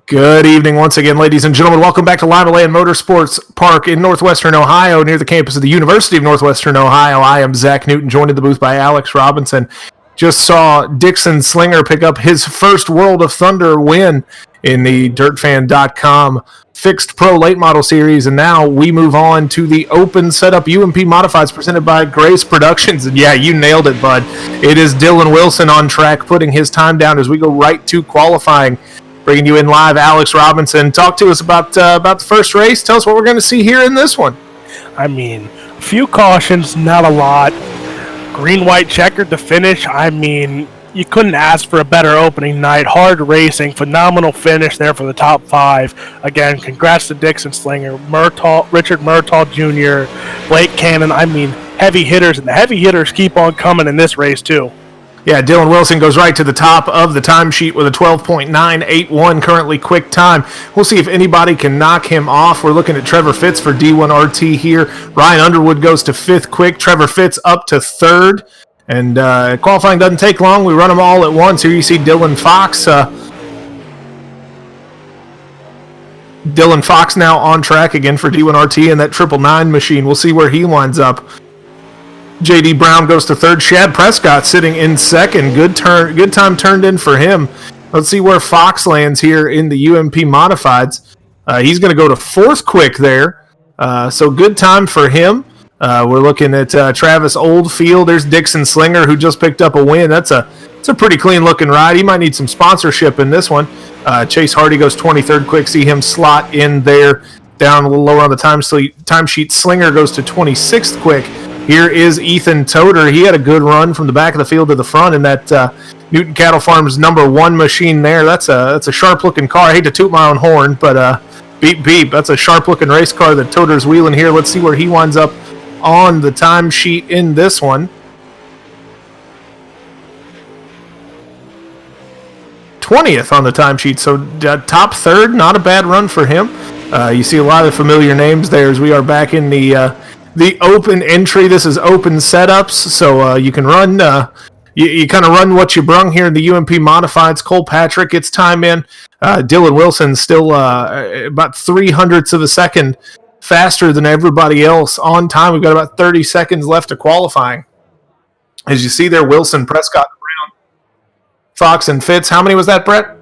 Good evening once again, ladies and gentlemen. Welcome back to Limaland Motorsports Park in Northwestern Ohio, near the campus of the University of Northwestern Ohio. I am Zach Newton, joined in the booth by Alex Robinson. Just saw Dixon Slinger pick up his first World of Thunder win in the DirtFan.com Fixed Pro Late Model Series, and now we move on to the Open Setup UMP Modifieds presented by Grace Productions. And yeah, you nailed it, bud. It is Dylan Wilson on track, putting his time down as we go right to qualifying. Bringing you in live, Alex Robinson. Talk to us about the first race. Tell us what we're going to see here in this one. I mean, a few cautions, not a lot. Green-white checkered to finish. I mean, you couldn't ask for a better opening night. Hard racing, phenomenal finish there for the top five. Again, congrats to Dixon Slinger, Richard Murtaugh Jr., Blake Cannon. I mean, heavy hitters, and the heavy hitters keep on coming in this race too. Yeah, Dylan Wilson goes right to the top of the timesheet with a 12.981 currently quick time. We'll see if anybody can knock him off. We're looking at Trevor Fitz for D1RT here. Ryan Underwood goes to fifth quick. Trevor Fitz up to third. And qualifying doesn't take long. We run them all at once. Here you see Dylan Fox. Dylan Fox now on track again for D1RT in that 999 machine. We'll see where he winds up. J.D. Brown goes to third. Shad Prescott sitting in second. Good time turned in for him. Let's see where Fox lands here in the UMP Modifieds. He's going to go to fourth quick there. So good time for him. We're looking at Travis Oldfield. There's Dixon Slinger, who just picked up a win. It's a pretty clean-looking ride. He might need some sponsorship in this one. Chase Hardy goes 23rd quick. See him slot in there. Down a little lower on the timesheet. Slinger goes to 26th quick. Here is Ethan Toder. He had a good run from the back of the field to the front in that Newton Cattle Farms #1 machine there. That's a sharp-looking car. I hate to toot my own horn, but beep, beep. That's a sharp-looking race car that Toder's wheeling here. Let's see where he winds up on the timesheet in this one. 20th on the timesheet, so top third. Not a bad run for him. You see a lot of familiar names there as we are back in the open entry. This is open setups, so you can run. You kind of run what you brung here in the UMP Modifieds. Cole Patrick gets time in. Dylan Wilson still about 0.03 of a second faster than everybody else on time. We've got about 30 seconds left to qualifying. As you see there, Wilson, Prescott, Brown, Fox, and Fitz. How many was that, Brett?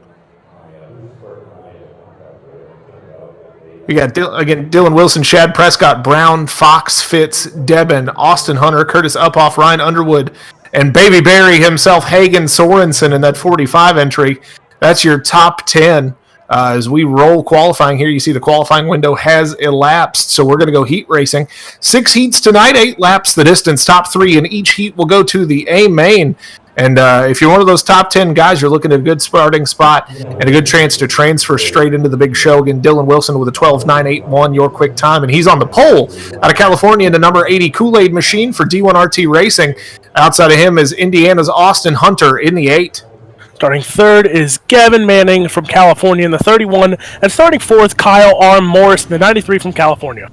We got, Dylan Wilson, Shad Prescott, Brown, Fox, Fitz, Debin, Austin Hunter, Curtis Uphoff, Ryan Underwood, and Baby Barry himself, Hagen Sorensen in that 45 entry. That's your top 10. As we roll qualifying here, you see the qualifying window has elapsed, so we're going to go heat racing. 6 heats tonight, 8 laps the distance. Top 3 in each heat will go to the A main. And if you're one of those top 10 guys, you're looking at a good starting spot and a good chance to transfer straight into the big show. Again, Dylan Wilson with a 12.981, your quick time. And he's on the pole out of California in the number 80 Kool-Aid machine for D1RT Racing. Outside of him is Indiana's Austin Hunter in the 8. Starting third is Gavin Manning from California in the 31. And starting fourth, Kyle R. Morris in the 93 from California.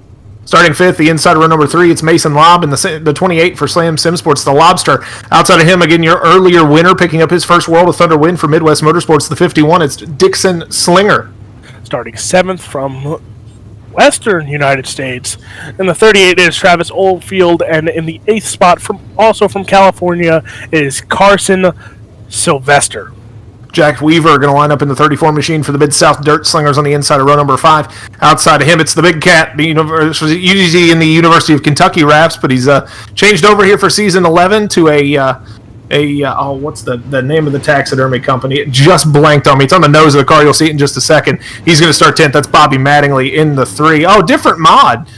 Starting fifth, the inside row number 3, it's Mason Lobb in the 28 for Slam Sim Sports, the Lobster. Outside of him, again, your earlier winner picking up his first World of Thunder win for Midwest Motorsports, the 51, it's Dixon Slinger. Starting seventh from Western United States. In the 38 is Travis Oldfield, and in the 8th spot, also from California, is Carson Sylvester. Jack Weaver going to line up in the 34 machine for the Mid-South Dirt Slingers on the inside of row number 5. Outside of him, it's the Big Cat, usually in the University of Kentucky wraps, but he's changed over here for season 11 to what's the name of the taxidermy company? It just blanked on me. It's on the nose of the car. You'll see it in just a second. He's going to start 10th. That's Bobby Mattingly in the 3. Oh, different mod.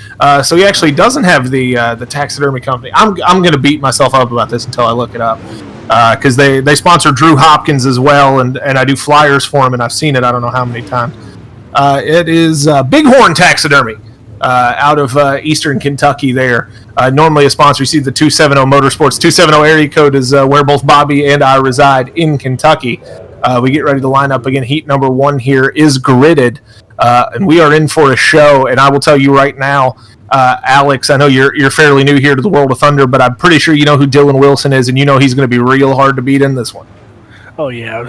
So he actually doesn't have the taxidermy company. I'm going to beat myself up about this until I look it up. Because they sponsor Drew Hopkins as well, and I do flyers for him, and I've seen it I don't know how many times. It is Bighorn Taxidermy out of Eastern Kentucky there. Normally a sponsor. You see the 270 Motorsports. 270 area code is where both Bobby and I reside in Kentucky. We get ready to line up again. Heat number 1 here is gridded, and we are in for a show, and I will tell you right now, Alex, I know you're fairly new here to the World of Thunder, but I'm pretty sure you know who Dylan Wilson is, and you know he's going to be real hard to beat in this one. Oh, yeah.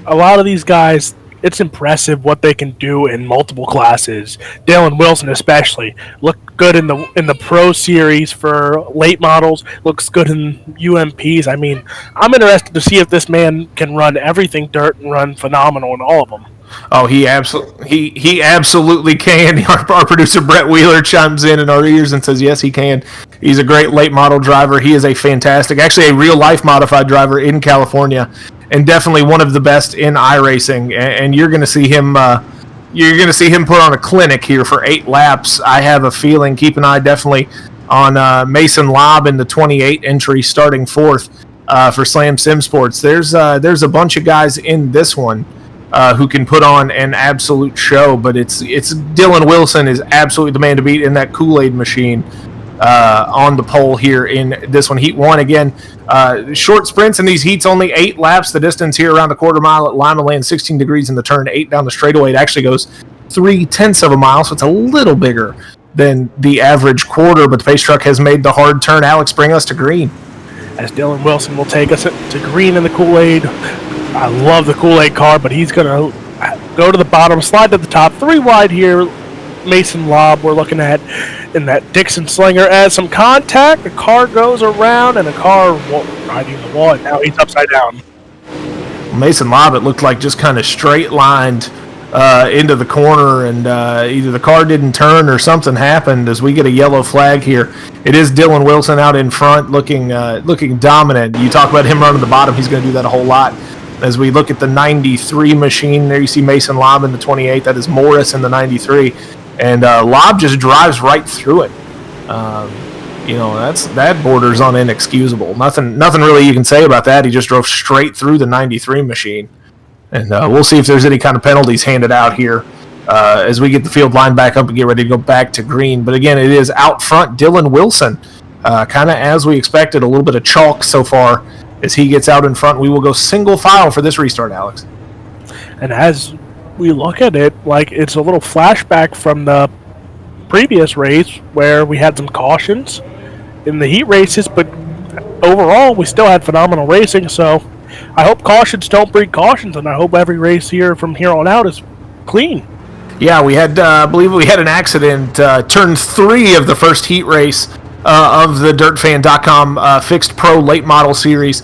A lot of these guys, it's impressive what they can do in multiple classes. Dylan Wilson especially looked good in the Pro Series for late models. Looks good in UMPs. I mean, I'm interested to see if this man can run everything dirt and run phenomenal in all of them. Oh, he absolutely can. Our producer Brett Wheeler chimes in our ears and says, yes, he can. He's a great late model driver. He is actually a real life modified driver in California, and definitely one of the best in iRacing. And you're going to see him. You're going to see him put on a clinic here for 8 laps. I have a feeling. Keep an eye definitely on Mason Lobb in the 28 entry, starting 4th for Slam Sim Sports. There's a bunch of guys in this one. Who can put on an absolute show, but it's Dylan Wilson is absolutely the man to beat in that Kool-Aid machine on the pole here in this one. Heat 1 again. Short sprints in these heats, only 8 laps. The distance here around the quarter mile at Limaland, 16 degrees in the turn, 8 down the straightaway. It actually goes 0.3 of a mile, so it's a little bigger than the average quarter, but the pace truck has made the hard turn. Alex, bring us to green. As Dylan Wilson will take us to green in the Kool-Aid. I love the Kool-Aid car, but he's going to go to the bottom, slide to the top. 3 wide here. Mason Lobb we're looking at in that Dixon Slinger as some contact. The car goes around, and the car riding the wall, and now he's upside down. Mason Lobb, it looked like just kind of straight lined into the corner, and either the car didn't turn or something happened as we get a yellow flag here. It is Dylan Wilson out in front looking dominant. You talk about him running the bottom, he's going to do that a whole lot. As we look at the 93 machine, there you see Mason Lobb in the 28. That is Morris in the 93. And Lobb just drives right through it. That borders on inexcusable. Nothing really you can say about that. He just drove straight through the 93 machine. And we'll see if there's any kind of penalties handed out here as we get the field line back up and get ready to go back to green. But again, it is out front Dylan Wilson. Kind of as we expected, a little bit of chalk so far. As he gets out in front, we will go single file for this restart, Alex. And as we look at it, like it's a little flashback from the previous race where we had some cautions in the heat races, but overall we still had phenomenal racing. So I hope cautions don't breed cautions, and I hope every race here from here on out is clean. Yeah, we had, I believe we had an accident, turn 3 of the first heat race of the DirtFan.com fixed pro late model series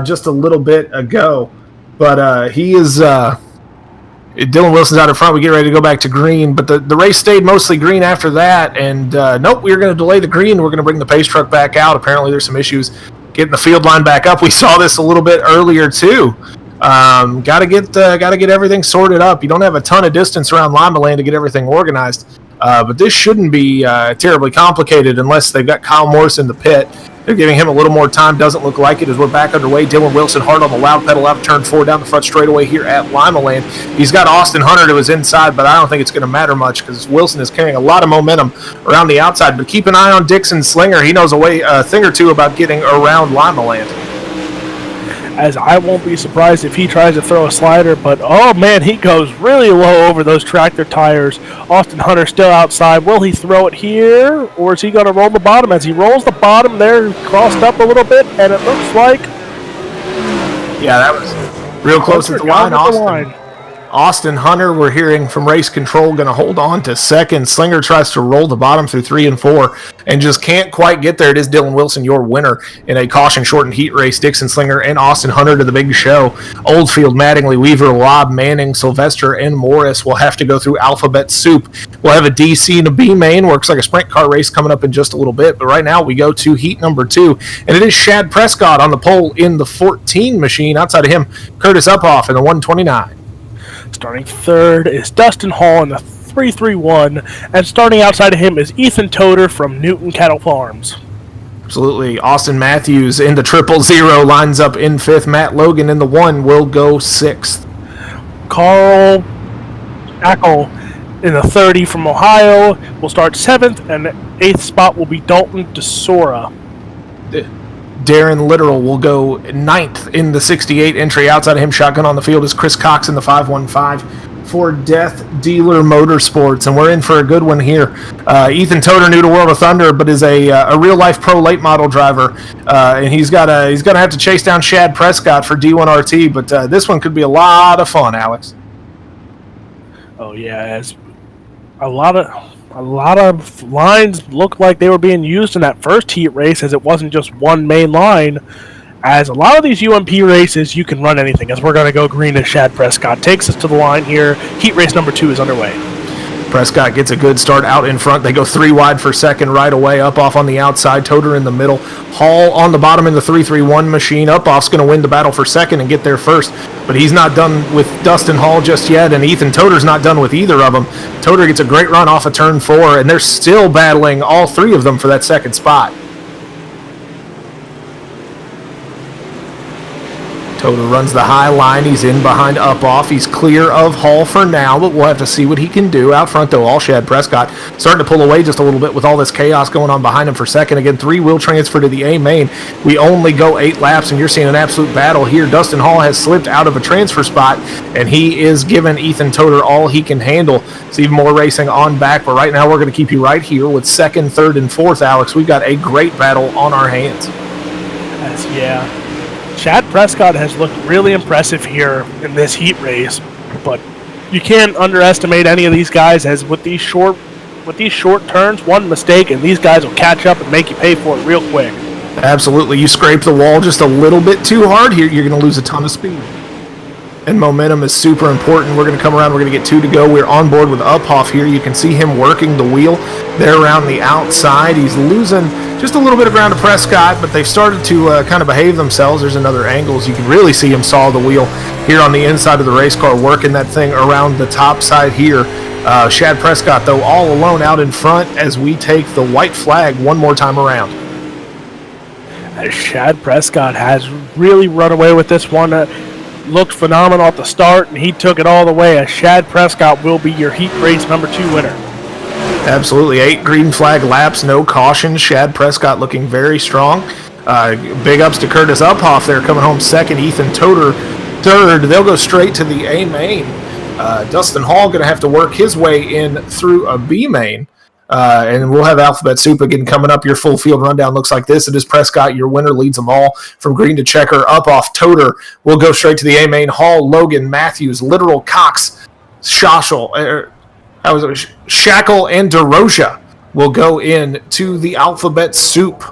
just a little bit ago. But he is Dylan Wilson's out in front. We get ready to go back to green, but the race stayed mostly green after that. And nope, we were going to delay the green. We're going to bring the pace truck back out. Apparently there's some issues getting the field line back up. We saw this a little bit earlier too. Got to get everything sorted up. You don't have a ton of distance around Limaland to get everything organized. But this shouldn't be terribly complicated unless they've got Kyle Morris in the pit. They're giving him a little more time. Doesn't look like it as we're back underway. Dylan Wilson hard on the loud pedal out of turn 4 down the front straightaway here at Limaland. He's got Austin Hunter to his inside, but I don't think it's going to matter much because Wilson is carrying a lot of momentum around the outside. But keep an eye on Dixon Slinger. He knows a thing or two about getting around Limaland. As I won't be surprised if he tries to throw a slider, but oh man, he goes really low over those tractor tires. Austin Hunter still outside. Will he throw it here, or is he going to roll the bottom? As he rolls the bottom there, crossed up a little bit, and it looks like... Yeah, that was real close to the line. Austin Hunter, we're hearing from race control, going to hold on to second. Slinger tries to roll the bottom through 3 and 4 and just can't quite get there. It is Dylan Wilson, your winner in a caution-shortened heat race. Dixon Slinger and Austin Hunter to the big show. Oldfield, Mattingly, Weaver, Lobb, Manning, Sylvester, and Morris will have to go through alphabet soup. We'll have a DC and a B main. Works like a sprint car race coming up in just a little bit. But right now we go to heat number 2, and it is Shad Prescott on the pole in the 14 machine. Outside of him, Curtis Uphoff in the 129. Starting third is Dustin Hall in the 331, and starting outside of him is Ethan Toder from Newton Cattle Farms. Absolutely. Austin Matthews in the 000 lines up in 5th. Matt Logan in the 1 will go 6th. Carl Ackle in the 30 from Ohio will start 7th, and the 8th spot will be Dalton DeSora. Darren Literal will go 9th in the 68 entry. Outside of him, shotgun on the field is Chris Cox in the 515 for Death Dealer Motorsports, and we're in for a good one here. Ethan Toder, new to World of Thunder, but is a real-life pro late model driver, and he's going to have to chase down Shad Prescott for D1 RT, but this one could be a lot of fun, Alex. Oh yeah, as a lot of lines looked like they were being used in that first heat race, as it wasn't just one main line. As a lot of these UMP races, you can run anything. As we're going to go green as Shad Prescott takes us to the line here. Heat race number 2 is underway. Prescott gets a good start out in front. They go 3 wide for second right away. Up off on the outside. Toter in the middle. Hall on the bottom in the 3-3-1 machine. Up off's going to win the battle for second and get there first. But he's not done with Dustin Hall just yet, and Ethan Toter's not done with either of them. Toter gets a great run off of turn 4, and they're still battling, all 3 of them, for that second spot. Toter runs the high line. He's in behind Up Off. He's clear of Hall for now, but we'll have to see what he can do. Out front, though, all Shad Prescott starting to pull away just a little bit with all this chaos going on behind him for second. Again, 3 wheel transfer to the A main. We only go 8 laps, and you're seeing an absolute battle here. Dustin Hall has slipped out of a transfer spot, and he is giving Ethan Toter all he can handle. It's even more racing on back, but right now we're going to keep you right here with second, third, and fourth, Alex. We've got a great battle on our hands. Yeah. Shad Prescott has looked really impressive here in this heat race, but you can't underestimate any of these guys, as with these short turns, one mistake and these guys will catch up and make you pay for it real quick. Absolutely. You scrape the wall just a little bit too hard here, you're going to lose a ton of speed. And momentum is super important. We're going to come around. We're going to get 2 to go. We're on board with Uphoff here. You can see him working the wheel there around the outside. He's losing just a little bit of ground to Prescott, but they've started to kind of behave themselves. There's another angles. You can really see him saw the wheel here on the inside of the race car, working that thing around the top side here. Shad Prescott, though, all alone out in front as we take the white flag one more time around. Shad Prescott has really run away with this one. Looked phenomenal at the start, and he took it all the way. As Shad Prescott will be your heat race number 2 winner. Absolutely. 8 green flag laps, no cautions. Shad Prescott looking very strong. Big ups to Curtis Uphoff there, coming home second. Ethan Toter third. They'll go straight to the A main. Dustin Hall going to have to work his way in through a B main. And we'll have Alphabet Soup again coming up. Your full field rundown looks like this. It is Prescott. Your winner leads them all from green to checker. Up off Toter. We'll go straight to the A main. Hall, Logan, Matthews, Literal, Cox, Shackle, and DeRocha will go in to the Alphabet Soup.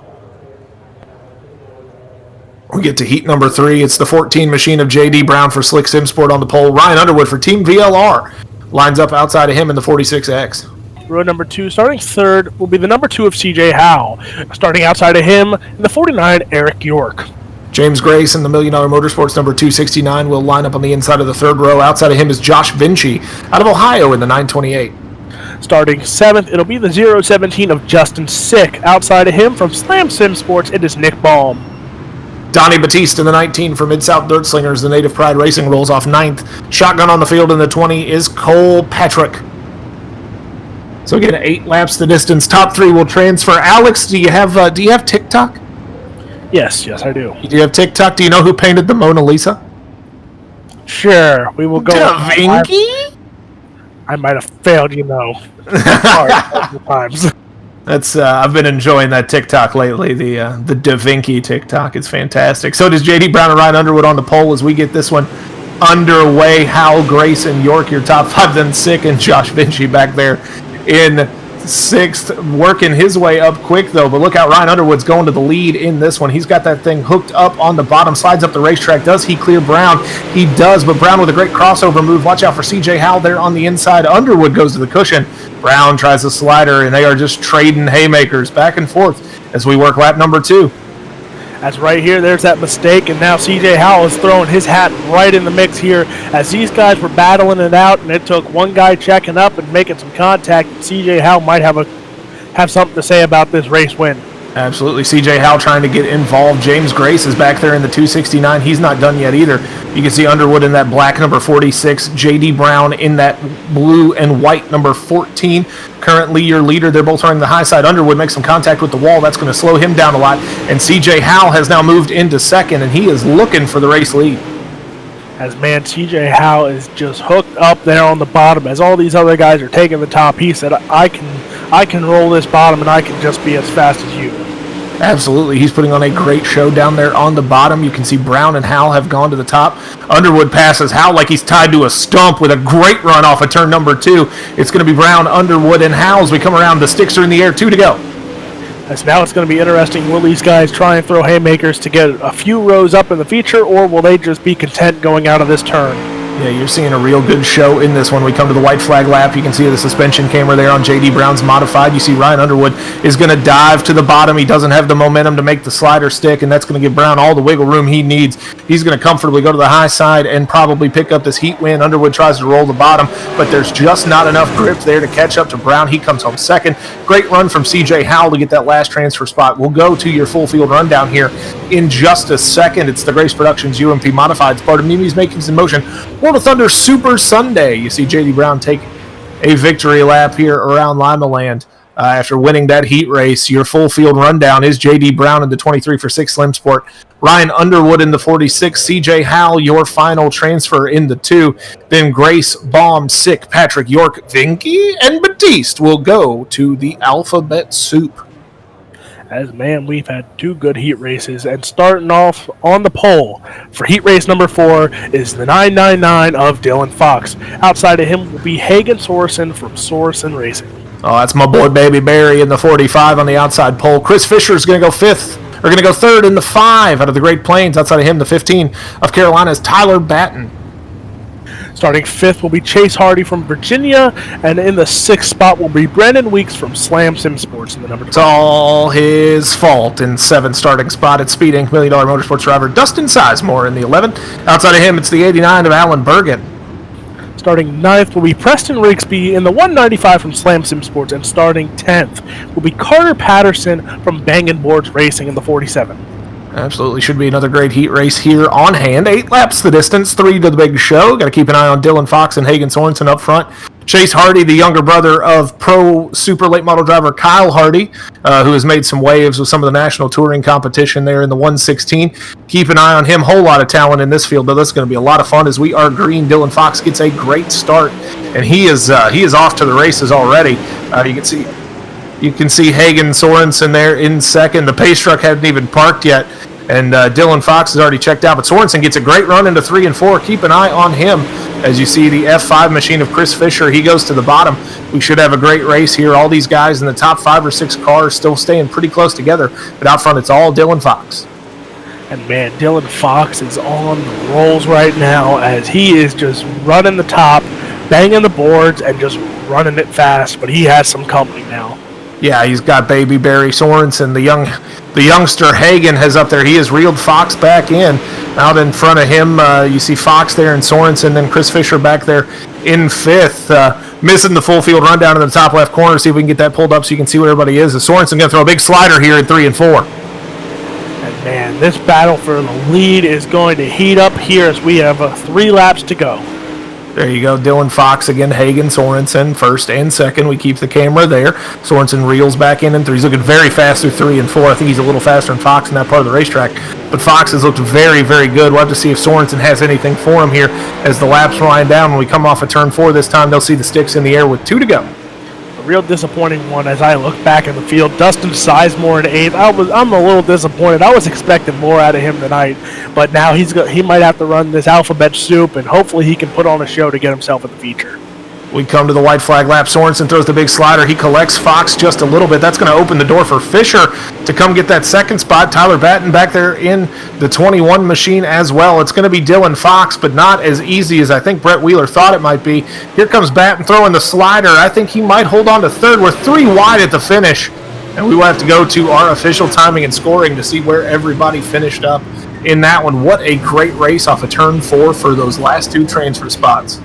We get to heat number 3. It's the 14 machine of J.D. Brown for Slick Sim Sport on the pole. Ryan Underwood for Team VLR lines up outside of him in the 46X. Row number 2, starting third, will be the number 2 of CJ Howe. Starting outside of him in the 49, Eric York. James Grace in the $1 Million Motorsports number 269 will line up on the inside of the third row. Outside of him is Josh Vinci out of Ohio in the 928. Starting 7th, it'll be the 017 of Justin Sick. Outside of him from Slam Sim Sports, it is Nick Baum. Donnie Batiste in the 19 for Mid-South Dirt Slingers. The Native Pride Racing rolls off 9th. Shotgun on the field in the 20 is Cole Patrick. So again, 8 laps the distance. Top 3 will transfer. Alex, do you have TikTok? Yes, I do. Do you have TikTok? Do you know who painted the Mona Lisa? Sure, we will go. Da Vinci? I might have failed, multiple times. That's I've been enjoying that TikTok lately. The Da Vinci TikTok is fantastic. So does JD Brown and Ryan Underwood on the pole as we get this one underway. Hal, Grace, and York, your top 5, then Sick and Josh Vinci back there in 6th, working his way up quick though. But look out, Ryan Underwood's going to the lead in this one. He's got that thing hooked up on the bottom, slides up the racetrack. Does he clear Brown? He does, but Brown with a great crossover move. Watch out for CJ Howell there on the inside. Underwood goes to the cushion. Brown tries the slider, and they are just trading haymakers back and forth as we work lap number 2. As right here, there's that mistake, and now CJ Howell is throwing his hat right in the mix here as these guys were battling it out, and it took one guy checking up and making some contact. CJ Howell might have something to say about this race win. Absolutely. CJ Howell trying to get involved. James Grace is back there in the 269. He's not done yet either. You can see Underwood in that black number 46. J.D. Brown in that blue and white number 14. Currently your leader. They're both running the high side. Underwood makes some contact with the wall. That's going to slow him down a lot. And CJ Howell has now moved into second, and he is looking for the race lead. As CJ Howell is just hooked up there on the bottom as all these other guys are taking the top. He said, I can roll this bottom and I can just be as fast as you. Absolutely. He's putting on a great show down there on the bottom. You can see Brown and Howell have gone to the top. Underwood passes Howell like he's tied to a stump with a great run off of turn number 2. It's going to be Brown, Underwood, and Howell as we come around. The sticks are in the air. 2 to go. As now it's going to be interesting. Will these guys try and throw haymakers to get a few rows up in the feature, or will they just be content going out of this turn? Yeah, you're seeing a real good show in this one. We come to the white flag lap. You can see the suspension camera there on J.D. Brown's modified. You see Ryan Underwood is going to dive to the bottom. He doesn't have the momentum to make the slider stick, and that's going to give Brown all the wiggle room he needs. He's going to comfortably go to the high side and probably pick up this heat win. Underwood tries to roll the bottom, but there's just not enough grip there to catch up to Brown. He comes home second. Great run from C.J. Howell to get that last transfer spot. We'll go to your full field rundown here in just a second. It's the Grace Productions UMP Modified. It's part of Mimi's Makings in Motion World of Thunder Super Sunday. You see J.D. Brown take a victory lap here around Limaland after winning that heat race. Your full field rundown is J.D. Brown in the 23 for 6 Slim Sport, Ryan Underwood in the 46, C.J. Howell, your final transfer in the 2, then Grace, Baum, Sick, Patrick, York, Vinky, and Batiste will go to the Alphabet Soup. As, man, we've had 2 good heat races, and starting off on the pole for heat race number 4 is the 999 of Dylan Fox. Outside of him will be Hagen Sorensen from Sorensen Racing. Oh, that's my boy Baby Barry in the 45 on the outside pole. Chris Fisher is going to go 3rd in the 5 out of the Great Plains. Outside of him, the 15 of Carolina is Tyler Batten. Starting 5th will be Chase Hardy from Virginia, and in the 6th spot will be Brendan Weeks from Slam Sim Sports in the number 12. It's all his fault. In 7th starting spot at Speed Inc. $1 Million Motorsports driver Dustin Sizemore in the 11th. Outside of him, it's the 89 of Alan Bergen. Starting 9th will be Preston Rigsby in the 195 from Slam Sim Sports, and starting 10th will be Carter Patterson from Bangin' Boards Racing in the 47. Absolutely should be another great heat race here on hand. 8 laps the distance, 3 to the big show. Got to keep an eye on Dylan Fox and Hagen Sorensen up front. Chase Hardy, the younger brother of pro super late model driver Kyle Hardy, who has made some waves with some of the national touring competition there in the 116. Keep an eye on him. Whole lot of talent in this field, but this is going to be a lot of fun as we are green. Dylan Fox gets a great start, and he is off to the races already. You can see Hagen Sorensen there in second. The pace truck hadn't even parked yet, and Dylan Fox has already checked out. But Sorensen gets a great run into 3 and 4. Keep an eye on him as you see the F5 machine of Chris Fisher. He goes to the bottom. We should have a great race here. All these guys in the top 5 or 6 cars still staying pretty close together. But out front, it's all Dylan Fox. And man, Dylan Fox is on the rolls right now as he is just running the top, banging the boards, and just running it fast. But he has some company now. Yeah, he's got Baby Barry Sorensen. The youngster Hagen has up there. He has reeled Fox back in. Out in front of him, you see Fox there and Sorensen, then Chris Fisher back there in 5th. Missing the full field rundown in the top left corner. See if we can get that pulled up so you can see where everybody is. Sorensen going to throw a big slider here in 3 and 4. And man, this battle for the lead is going to heat up here as we have 3 laps to go. There you go, Dylan Fox again, Hagen Sorensen, 1st and 2nd. We keep the camera there. Sorensen reels back in 3. He's looking very fast through 3 and 4. I think he's a little faster than Fox in that part of the racetrack. But Fox has looked very, very good. We'll have to see if Sorensen has anything for him here as the laps wind down. When we come off of turn 4 this time, they'll see the sticks in the air with 2 to go. A real disappointing one as I look back in the field. Dustin Sizemore in 8th. I'm a little disappointed. I was expecting more out of him tonight, but now he might have to run this alphabet soup, and hopefully he can put on a show to get himself in the feature. We come to the white flag lap. Sorensen throws the big slider. He collects Fox just a little bit. That's going to open the door for Fisher to come get that 2nd spot. Tyler Batten back there in the 21 machine as well. It's going to be Dylan Fox, but not as easy as I think Brett Wheeler thought it might be. Here comes Batten throwing the slider. I think he might hold on to 3rd. We're 3 wide at the finish, and we will have to go to our official timing and scoring to see where everybody finished up in that one. What a great race off of turn 4 for those last 2 transfer spots.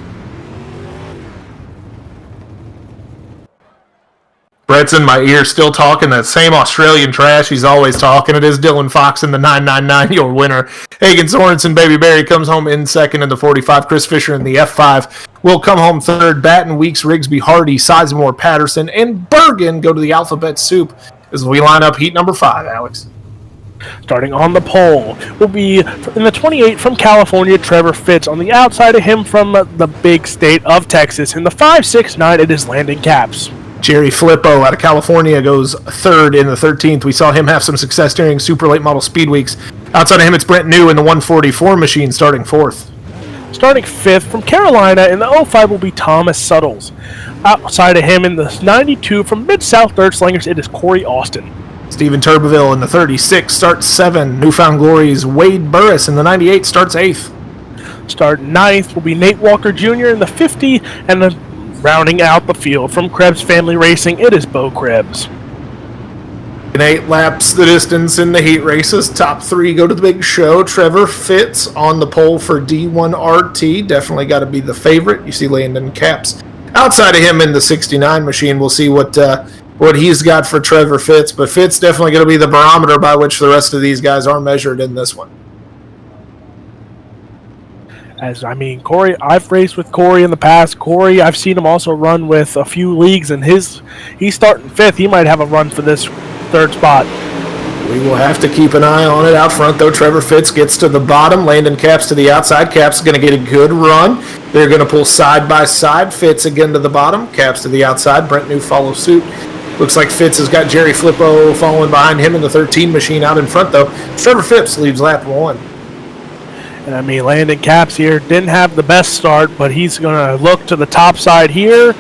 Brett's in my ear still talking that same Australian trash he's always talking. It is Dylan Fox in the 999, your winner. Hagen Sorensen, Baby Barry comes home in 2nd in the 45. Chris Fisher in the F5 will come home 3rd. Batten, Weeks, Rigsby, Hardy, Sizemore, Patterson, and Bergen go to the alphabet soup as we line up heat number 5, Alex. Starting on the pole will be in the 28 from California, Trevor Fitz. On the outside of him from the big state of Texas, in the 569, it is Landon Capps. Jerry Flippo out of California goes third in the 13th. We saw him have some success during super late model speed weeks. Outside of him, it's Brent New in the 144 machine starting fourth. Starting fifth from Carolina in the 05 will be Thomas Suttles. Outside of him in the 92 from Mid-South Dirt Slingers, it is Corey Austin. Stephen Turbeville in the 36 starts 7. Newfound Glory's Wade Burris in the 98 starts 8th. Starting ninth will be Nate Walker Jr. in the 50, and then rounding out the field from Krebs Family Racing, it is Bo Krebs. In 8 laps the distance in the heat races. Top 3 go to the big show. Trevor Fitz on the pole for D1RT. Definitely got to be the favorite. You see Landon Capps outside of him in the 69 machine. We'll see what he's got for Trevor Fitz. But Fitz definitely going to be the barometer by which the rest of these guys are measured in this one. Corey, I've raced with Corey in the past. Corey, I've seen him also run with a few leagues, and he's starting fifth. He might have a run for this third spot. We will have to keep an eye on it. Out front, though, Trevor Fitz gets to the bottom. Landon Capps to the outside. Capps is going to get a good run. They're going to pull side by side. Fitz again to the bottom. Capps to the outside. Brent New follows suit. Looks like Fitz has got Jerry Flippo following behind him in the 13 machine. Out in front, though, Trevor Fitz leaves lap 1. And Landon Capps here didn't have the best start, but he's going to look to the top side here,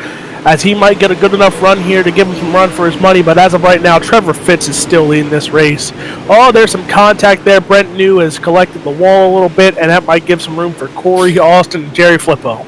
as he might get a good enough run here to give him some run for his money. But as of right now, Trevor Fitz is still leading this race. Oh, there's some contact there. Brent New has collected the wall a little bit, and that might give some room for Corey Austin and Jerry Flippo.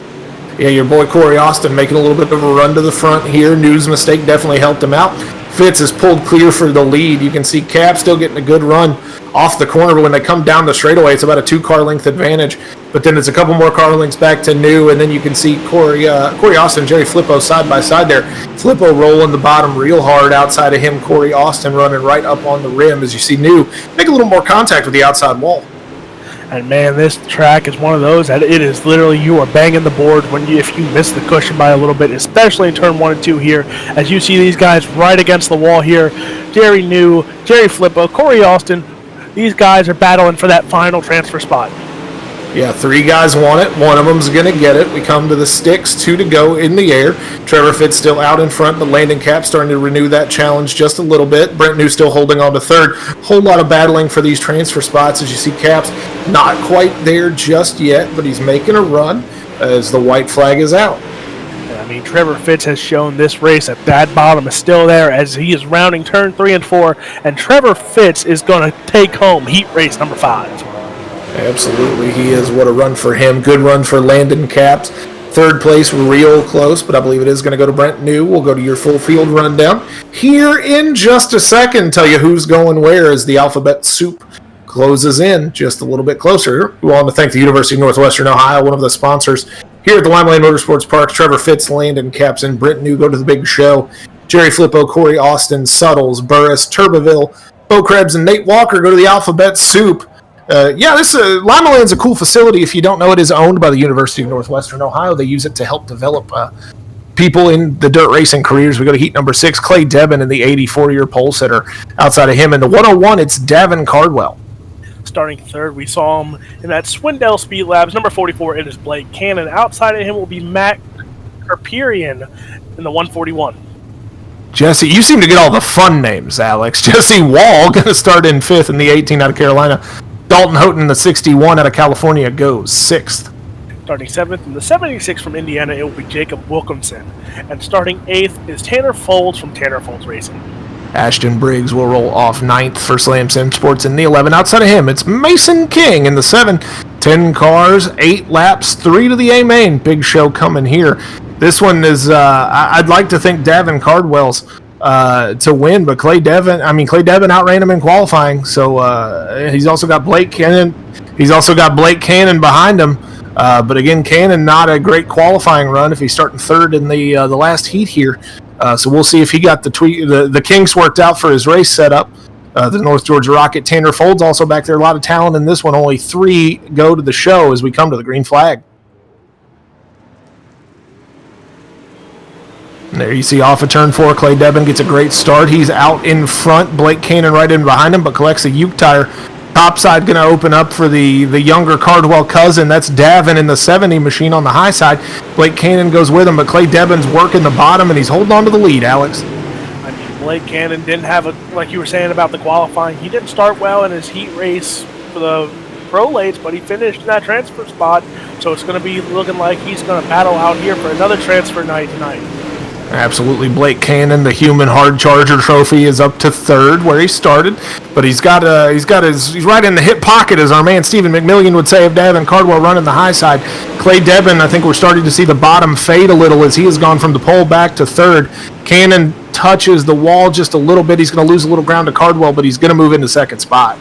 Yeah, your boy Corey Austin making a little bit of a run to the front here. New's mistake definitely helped him out. Fitz is pulled clear for the lead. You can see Cap still getting a good run off the corner, but when they come down the straightaway, it's about a 2-car length advantage. But then it's a couple more car lengths back to New, and then you can see Corey Austin, Jerry Flippo side by side there. Flippo rolling the bottom real hard. Outside of him, Corey Austin running right up on the rim as you see New make a little more contact with the outside wall. And man, this track is one of those that it is literally you are banging the board if you miss the cushion by a little bit, especially in turn 1 and 2 here. As you see these guys right against the wall here, Jerry New, Jerry Flippo, Corey Austin, these guys are battling for that final transfer spot. Yeah, 3 guys want it. One of them's going to get it. We come to the sticks, 2 to go in the air. Trevor Fitz still out in front, but Landon Capps starting to renew that challenge just a little bit. Brent New still holding on to third. Whole lot of battling for these transfer spots. As you see, Capps not quite there just yet, but he's making a run as the white flag is out. Trevor Fitz has shown this race that bottom is still there as he is rounding turn 3 and 4, and Trevor Fitz is going to take home heat race number 5. Absolutely, he is. What a run for him. Good run for Landon Capps. Third place, real close, but I believe it is going to go to Brent New. We'll go to your full field rundown here in just a second. Tell you who's going where as the alphabet soup closes in just a little bit closer. We want to thank the University of Northwestern Ohio, one of the sponsors here at the Limaland Motorsports Park. Trevor Fitz, Landon Capps, and Brent New go to the big show. Jerry Flippo, Corey Austin, Suttles, Burris, Turbeville, Bo Krebs, and Nate Walker go to the alphabet soup. Limaland's a cool facility. If you don't know, it is owned by the University of Northwestern Ohio. They use it to help develop people in the dirt racing careers. We go to heat number 6, Clay Debin in the 84-year pole sitter. Outside of him in the 101, it's Davin Cardwell. Starting third, we saw him in that Swindell Speed Labs. Number 44, it is Blake Cannon. Outside of him will be Matt Karpirian in the 141. Jesse, you seem to get all the fun names, Alex. Jesse Wall going to start in 5th in the 18 out of Carolina. Dalton Houghton, the 61 out of California, goes 6th. Starting 7th in the 76 from Indiana, it will be Jacob Wilkinson. And starting 8th is Tanner Folds from Tanner Folds Racing. Ashton Briggs will roll off 9th for Slam Sim Sports in the 11. Outside of him, it's Mason King in the 7. 10 cars, 8 laps, 3 to the A main. Big show coming here. This one is, I'd like to think Davin Cardwell's to win, but Clay Debin outran him in qualifying, so he's also got Blake Cannon. He's also got Blake Cannon behind him, but again, Cannon not a great qualifying run if he's starting 3rd in the last heat here. So we'll see if he got the kinks worked out for his race setup. The North Georgia Rocket, Tanner Folds also back there. A lot of talent in this one. Only 3 go to the show as we come to the green flag. And there you see off of turn 4, Clay Debin gets a great start. He's out in front. Blake Cannon right in behind him, but collects a Uke tire Top side going to open up for the younger Cardwell cousin. That's Davin in the 70 machine on the high side. Blake Cannon goes with him, but Clay Debbin's working the bottom, and he's holding on to the lead, Alex. I mean, Blake Cannon didn't have like you were saying about the qualifying, he didn't start well in his heat race for the pro lates, but he finished in that transfer spot, so it's going to be looking like he's going to battle out here for another transfer night tonight. Absolutely. Blake Cannon, the human hard charger trophy, is up to third where he started, but he's right in the hip pocket, as our man Stephen McMillian would say, of Davin Cardwell running the high side. Clay Debbin, I think we're starting to see the bottom fade a little as he has gone from the pole back to third. Cannon touches the wall just a little bit. He's going to lose a little ground to Cardwell, but he's going to move into second spot.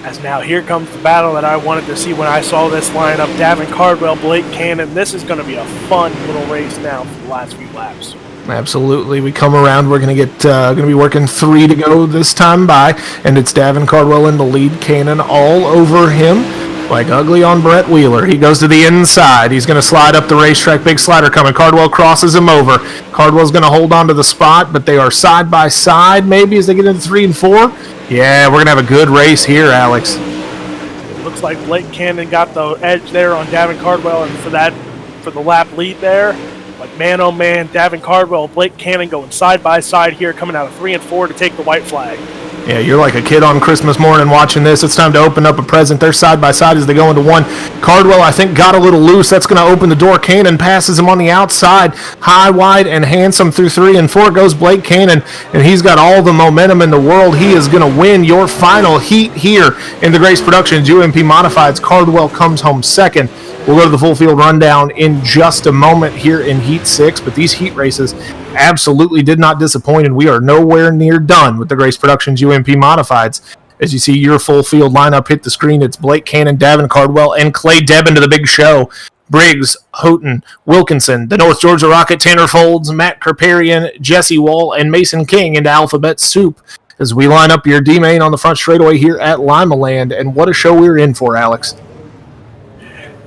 As now here comes the battle that I wanted to see when I saw this lineup. Davin Cardwell, Blake Cannon. This is going to be a fun little race now for the last few laps. Absolutely. We come around. We're going to be working 3 to go this time by, and it's Davin Cardwell in the lead. Cannon all over him like ugly on Brett Wheeler. He goes to the inside. He's going to slide up the racetrack. Big slider coming. Cardwell crosses him over. Cardwell's going to hold on to the spot, but they are side by side maybe as they get into 3 and 4. Yeah, we're going to have a good race here, Alex. It looks like Blake Cannon got the edge there on Davin Cardwell, and for the lap lead there, like man oh man, Davin Cardwell, Blake Cannon going side by side here, coming out of 3 and 4 to take the white flag. Yeah, you're like a kid on Christmas morning watching this. It's time to open up a present. They're side by side as they go into 1. Cardwell, I think, got a little loose. That's going to open the door. Cannon passes him on the outside. High, wide, and handsome through 3 and 4 goes Blake Cannon, and he's got all the momentum in the world. He is going to win your final heat here in the Grace Productions UMP Modifieds. Cardwell comes home second. We'll go to the full field rundown in just a moment here in Heat 6, but these heat races absolutely did not disappoint, and we are nowhere near done with the Grace Productions UMP Modifieds. As you see your full field lineup hit the screen, it's Blake Cannon, Davin Cardwell, and Clay Debbin to the big show. Briggs, Houghton, Wilkinson, the North Georgia Rocket, Tanner Folds, Matt Kerparian, Jesse Wall, and Mason King into alphabet soup as we line up your D-main on the front straightaway here at Limaland. And what a show we're in for, Alex.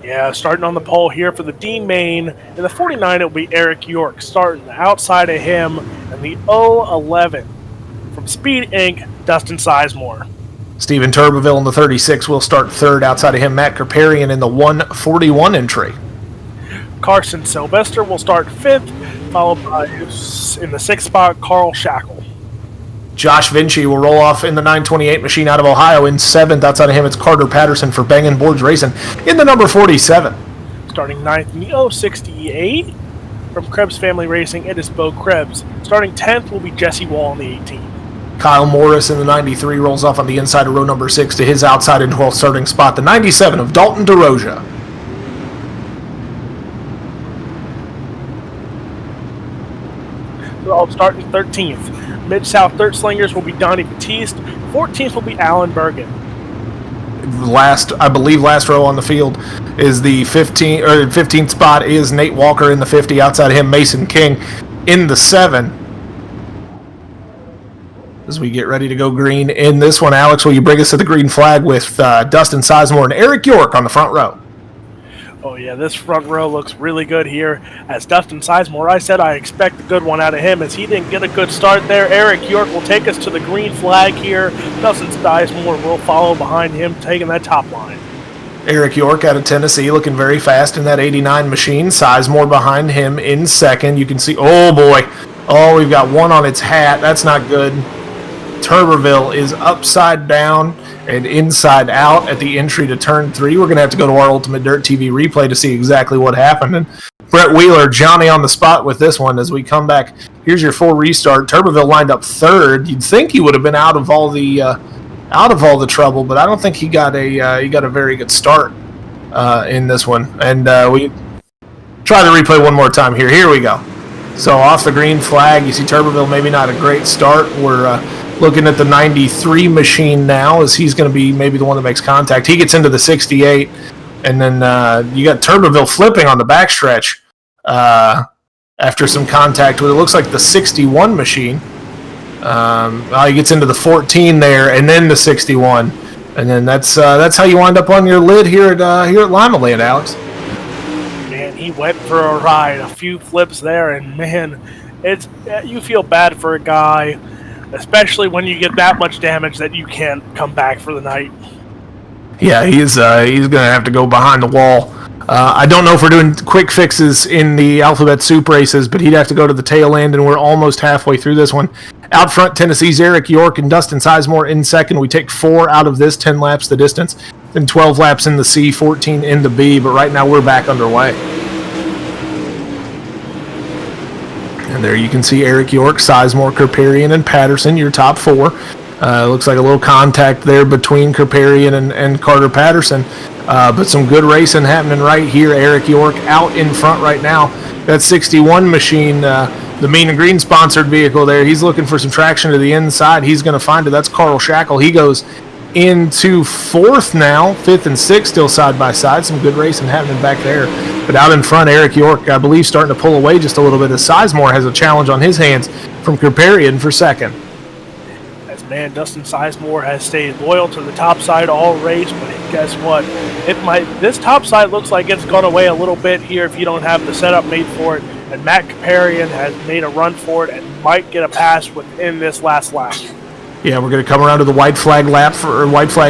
Yeah, starting on the pole here for the D-main. In the 49, it will be Eric York. Starting outside of him in the 011 from Speed Inc., Dustin Sizemore. Stephen Turbeville in the 36 will start third. Outside of him, Matt Kerparian in the 141 entry. Carson Sylvester will start fifth, followed by, in the sixth spot, Carl Shackle. Josh Vinci will roll off in the 928 machine out of Ohio in 7th. Outside of him, it's Carter Patterson for Bangin' Boards Racing in the number 47. Starting 9th in the 068 from Krebs Family Racing, it is Bo Krebs. Starting 10th will be Jesse Wall in the 18. Kyle Morris in the 93 rolls off on the inside of row number 6 to his outside and 12th starting spot. The 97 of Dalton DeRoja. So starting 13th. Mid-South Dirt Slingers will be Donnie Batiste. 14th will be Alan Bergen. Last row on the field is the 15th spot is Nate Walker in the 50. Outside of him, Mason King in the 7. As we get ready to go green in this one, Alex, will you bring us to the green flag with Dustin Sizemore and Eric York on the front row? Oh yeah, this front row looks really good here. As Dustin Sizemore, I said I expect a good one out of him as he didn't get a good start there. Eric York will take us to the green flag here. Dustin Sizemore will follow behind him, taking that top line. Eric York out of Tennessee looking very fast in that 89 machine. Sizemore behind him in second. You can see, oh boy, oh, we've got one on its hat. That's not good. Tuberville is upside down and inside out at the entry to turn 3. We're going to have to go to our Ultimate Dirt TV replay to see exactly what happened. And Brett Wheeler, Johnny on the spot with this one as we come back. Here's your full restart. Tuberville lined up third. You'd think he would have been out of all the trouble, but I don't think he got a very good start in this one. And we try to replay one more time here. Here we go. So off the green flag, you see Tuberville maybe not a great start. We're looking at the 93 machine now as he's going to be maybe the one that makes contact. He gets into the 68, and then you got Tuberville flipping on the backstretch after some contact with, it looks like, the 61 machine. He gets into the 14 there, and then the 61. And then that's how you wind up on your lid here at Limaland, Alex. Man, he went for a ride, a few flips there, and man, you feel bad for a guy, especially when you get that much damage that you can't come back for the night. Yeah, he's going to have to go behind the wall. I don't know if we're doing quick fixes in the Alphabet Soup races, but he'd have to go to the tail end, and we're almost halfway through this one. Out front, Tennessee's Eric York and Dustin Sizemore in second. We take 4 out of this, 10 laps the distance, then 12 laps in the C, 14 in the B, but right now we're back underway. And there you can see Eric York, Sizemore, Kerperian, and Patterson, your top 4. Looks like a little contact there between Kerperian and Carter Patterson. But some good racing happening right here. Eric York out in front right now. That 61 machine, the Mean and Green sponsored vehicle there, he's looking for some traction to the inside. He's going to find it. That's Carl Shackle. He goes into 4th now. 5th and 6th still side by side. Some good racing happening back there. But out in front, Eric York, I believe, starting to pull away just a little bit as Sizemore has a challenge on his hands from Kerperian for second. Man, Dustin Sizemore has stayed loyal to the top side all race, but guess what? This top side looks like it's gone away a little bit here if you don't have the setup made for it. And Matt Kerperian has made a run for it and might get a pass within this last lap. Yeah, we're going to come around to the white flag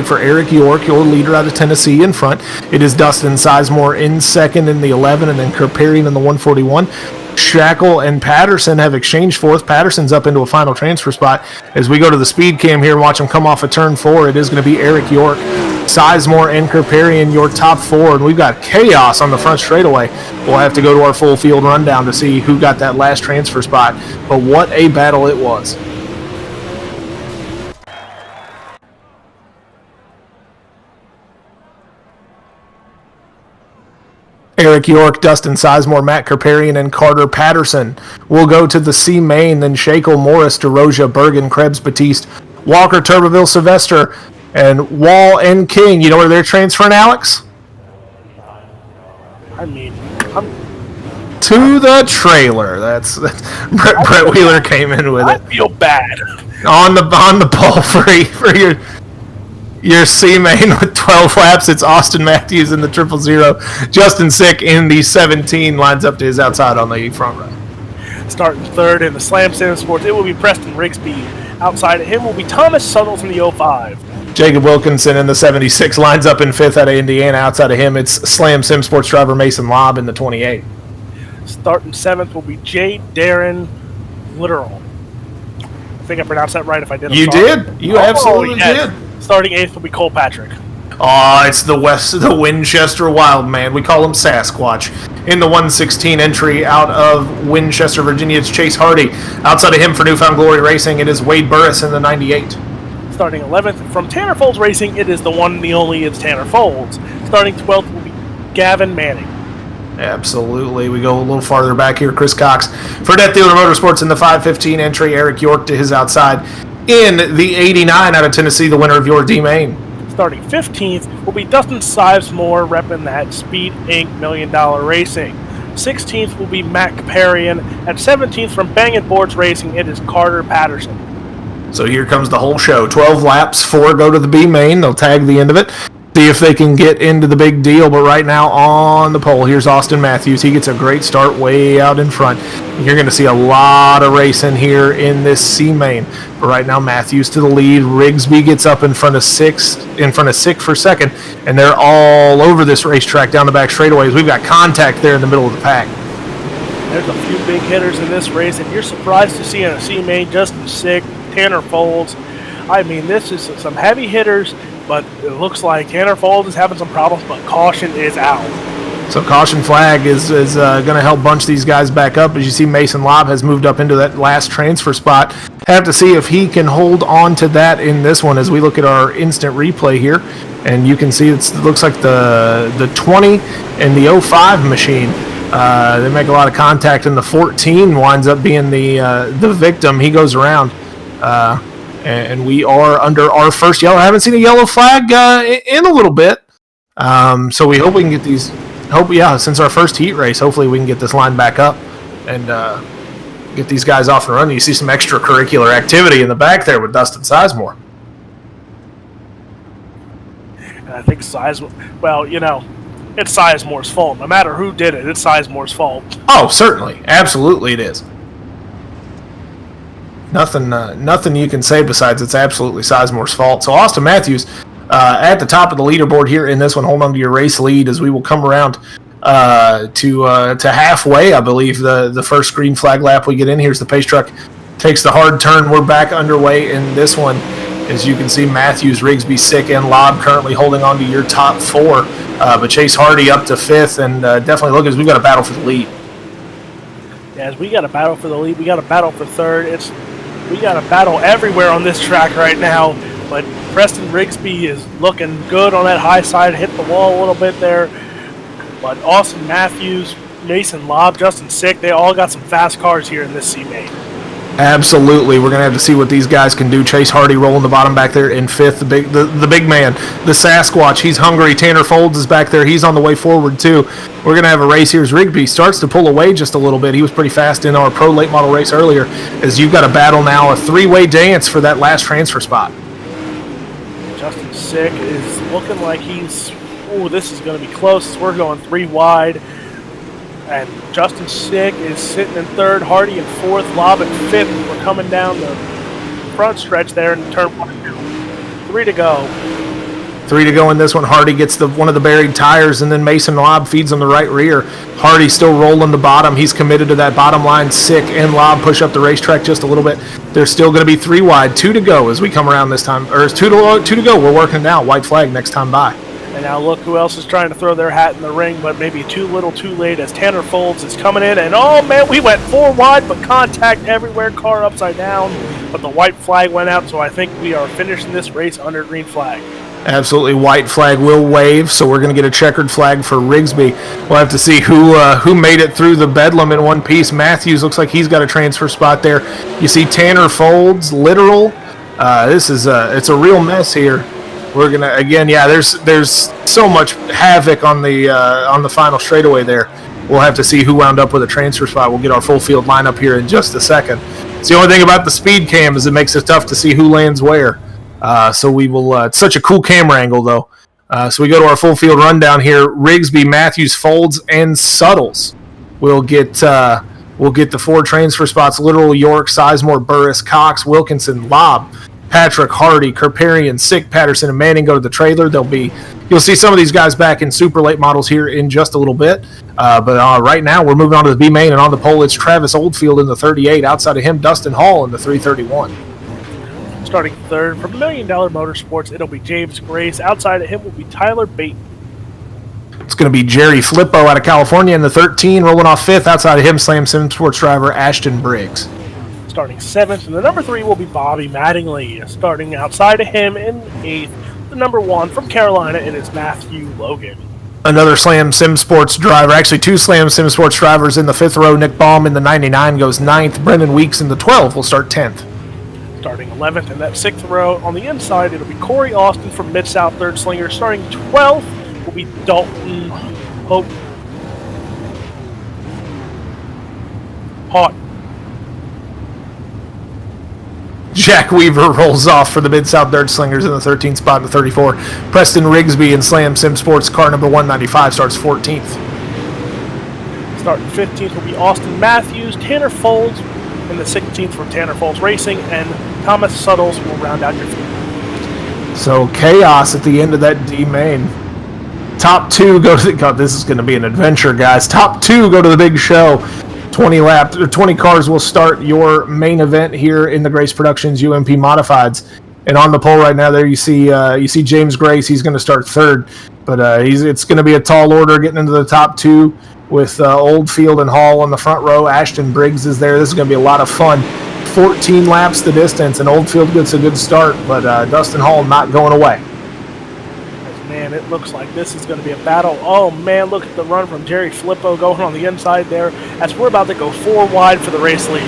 for Eric York, your leader out of Tennessee in front. It is Dustin Sizemore in second in the 11, and then Kerperian in the 141. Shackle and Patterson have exchanged 4th. Patterson's up into a final transfer spot. As we go to the speed cam here and watch him come off of turn 4, it is going to be Eric York, Sizemore, and Kerperian, your top 4. And we've got chaos on the front straightaway. We'll have to go to our full field rundown to see who got that last transfer spot. But what a battle it was. Eric York, Dustin Sizemore, Matt Kerperian, and Carter Patterson will go to the C main, then Shackle, Morris, DeRosia, Bergen, Krebs, Batiste, Walker, Turbeville, Sylvester, and Wall and King. You know where they're transferring, Alex? To the trailer. That's Brett Wheeler came in with it. I feel bad. On the pole for your C main with 12 laps. It's Austin Matthews in the 000. Justin Sick in the 17 lines up to his outside on the front row. Starting 3rd in the Slam Sim Sports, it will be Preston Rigsby. Outside of him will be Thomas Suttles in the 05. Jacob Wilkinson in the 76 lines up in 5th out of Indiana. Outside of him, it's Slam Sim Sports driver Mason Lobb in the 28. Starting 7th will be Jay Darren Literal. I think I pronounced that right. If I did, you did. You absolutely did. Starting 8th will be Cole Patrick. Oh, it's the Winchester Wild Man. We call him Sasquatch. In the 116 entry out of Winchester, Virginia, it's Chase Hardy. Outside of him for Newfound Glory Racing, it is Wade Burris in the 98. Starting 11th from Tanner Folds Racing, it is the one and the only, it's Tanner Folds. Starting 12th will be Gavin Manning. Absolutely. We go a little farther back here. Chris Cox for Death Dealer Motorsports in the 515 entry. Eric York to his outside. In the 89 out of Tennessee, the winner of your D-Main. Starting 15th will be Dustin Sizemore repping that Speed Inc. $1 Million Racing. 16th will be Matt Kerperian. At 17th from Bang & Boards Racing, it is Carter Patterson. So here comes the whole show. 12 laps, 4 go to the B-Main. They'll tag the end of it. See if they can get into the big deal. But right now on the pole, here's Austin Matthews. He gets a great start way out in front. You're going to see a lot of racing here in this C-Main. But right now, Matthews to the lead. Rigsby gets up in front of Sick for second. And they're all over this racetrack down the back straightaways. We've got contact there in the middle of the pack. There's a few big hitters in this race, and you're surprised to see in a C-Main Justin Sick, Tanner Folds. I mean, this is some heavy hitters, but it looks like Tanner Folds is having some problems, but caution is out. So caution flag is going to help bunch these guys back up. As you see, Mason Lobb has moved up into that last transfer spot. Have to see if he can hold on to that in this one as we look at our instant replay here. And you can see it looks like the 20 and the 05 machine. They make a lot of contact, and the 14 winds up being the victim. He goes around. And we are under our first yellow. I haven't seen a yellow flag in a little bit. So we hope we can get these. Since our first heat race, hopefully we can get this line back up and get these guys off and running. You see some extracurricular activity in the back there with Dustin Sizemore. And I think Sizemore, well, it's Sizemore's fault. No matter who did it, it's Sizemore's fault. Oh, certainly. Absolutely it is. Nothing you can say besides it's absolutely Sizemore's fault. So Austin Matthews at the top of the leaderboard here in this one. Hold on to your race lead as we will come around to halfway, I believe, the first green flag lap we get in. Here's the pace truck. Takes the hard turn. We're back underway in this one. As you can see, Matthews, Rigsby, Sick, and Lobb currently holding on to your top 4. But Chase Hardy up to 5th, and definitely look as we've got a battle for the lead. As we got a battle for the lead, we got a battle for 3rd. We got a battle everywhere on this track right now. But Preston Rigsby is looking good on that high side, hit the wall a little bit there. But Austin Matthews, Mason Lobb, Justin Sick, they all got some fast cars here in this C main. Absolutely. We're going to have to see what these guys can do. Chase Hardy rolling the bottom back there in 5th. The big man, the Sasquatch, he's hungry. Tanner Folds is back there. He's on the way forward, too. We're going to have a race here as Rigby starts to pull away just a little bit. He was pretty fast in our pro late model race earlier, as you've got a battle now, a 3-way dance for that last transfer spot. Justin Sick is looking like he's... Ooh, this is going to be close. We're going 3 wide. And Justin Sick is sitting in 3rd, Hardy in 4th, Lobb at 5th. We're coming down the front stretch there in turn 1 and 2. 3 to go. 3 to go in this one. Hardy gets one of the buried tires, and then Mason Lobb feeds on the right rear. Hardy still rolling the bottom. He's committed to that bottom line. Sick and Lobb push up the racetrack just a little bit. There's still going to be 3 wide, 2 to go as we come around this time. Or it's 2 to go. We're working now. White flag next time by. And now look who else is trying to throw their hat in the ring, but maybe too little too late as Tanner Folds is coming in. And oh man, we went 4 wide, but contact everywhere, car upside down. But the white flag went out, so I think we are finishing this race under green flag. Absolutely, white flag will wave, so we're going to get a checkered flag for Rigsby. We'll have to see who made it through the bedlam in one piece. Matthews looks like he's got a transfer spot there. You see Tanner Folds, literal. This is it's a real mess here. We're gonna again, yeah. There's so much havoc on the final straightaway there. We'll have to see who wound up with a transfer spot. We'll get our full field lineup here in just a second. It's the only thing about the speed cam is it makes it tough to see who lands where. So we will. It's such a cool camera angle though. So we go to our full field rundown here. Rigsby, Matthews, Folds, and Suttles. We'll get the 4 transfer spots. Literal, York, Sizemore, Burris, Cox, Wilkinson, Lobb, Patrick, Hardy, Kerparian, Sick, Patterson, and Manning go to the trailer. You'll see some of these guys back in super late models here in just a little bit. But right now we're moving on to the B main, and on the pole it's Travis Oldfield in the 38. Outside of him, Dustin Hall in the 331. Starting 3rd from $1 Million Motorsports, it'll be James Grace. Outside of him will be Tyler Baton. It's going to be Jerry Flippo out of California in the 13, rolling off 5th. Outside of him, Slam Sim Sports driver Ashton Briggs. Starting 7th, and the number 3 will be Bobby Mattingly. Starting outside of him in 8th, the number 1 from Carolina, it is Matthew Logan. Another Slam Sim Sports driver, actually 2 Slam Sim Sports drivers in the 5th row. Nick Baum in the 99 goes 9th. Brendan Weeks in the 12 will start 10th. Starting 11th in that 6th row, on the inside, it'll be Corey Austin from Mid-South 3rd Slinger. Starting 12th will be Dalton Hope. Hot. Jack Weaver rolls off for the Mid-South Dirt Slingers in the 13th spot in the 34. Preston Rigsby in Slam Sim Sports car number 195 starts 14th. Starting 15th will be Austin Matthews, Tanner Folds in the 16th from Tanner Folds Racing, and Thomas Suttles will round out your field. So chaos at the end of that D main. Top 2 go to the... God, this is going to be an adventure, guys. Top 2 go to the big show. 20 cars will start your main event here in the Grace Productions UMP Modifieds. And on the pole right now, there you see James Grace. He's going to start 3rd, but it's going to be a tall order getting into the top 2 with Oldfield and Hall on the front row. Ashton Briggs is there. This is going to be a lot of fun. 14 laps the distance, and Oldfield gets a good start, but Dustin Hall not going away. Man, it looks like this is going to be a battle. Oh, man, look at the run from Jerry Flippo going on the inside there as we're about to go 4 wide for the race lead.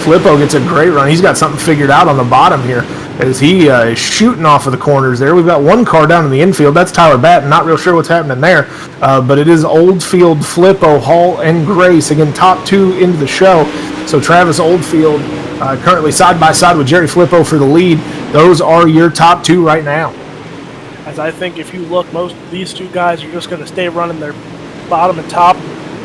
Flippo gets a great run. He's got something figured out on the bottom here as he is shooting off of the corners there. We've got 1 car down in the infield. That's Tyler Batten. Not real sure what's happening there, but it is Oldfield, Flippo, Hall, and Grace. Again, top 2 into the show. So Travis Oldfield currently side by side with Jerry Flippo for the lead. Those are your top 2 right now. As I think if you look, most of these 2 guys are just going to stay running their bottom and top,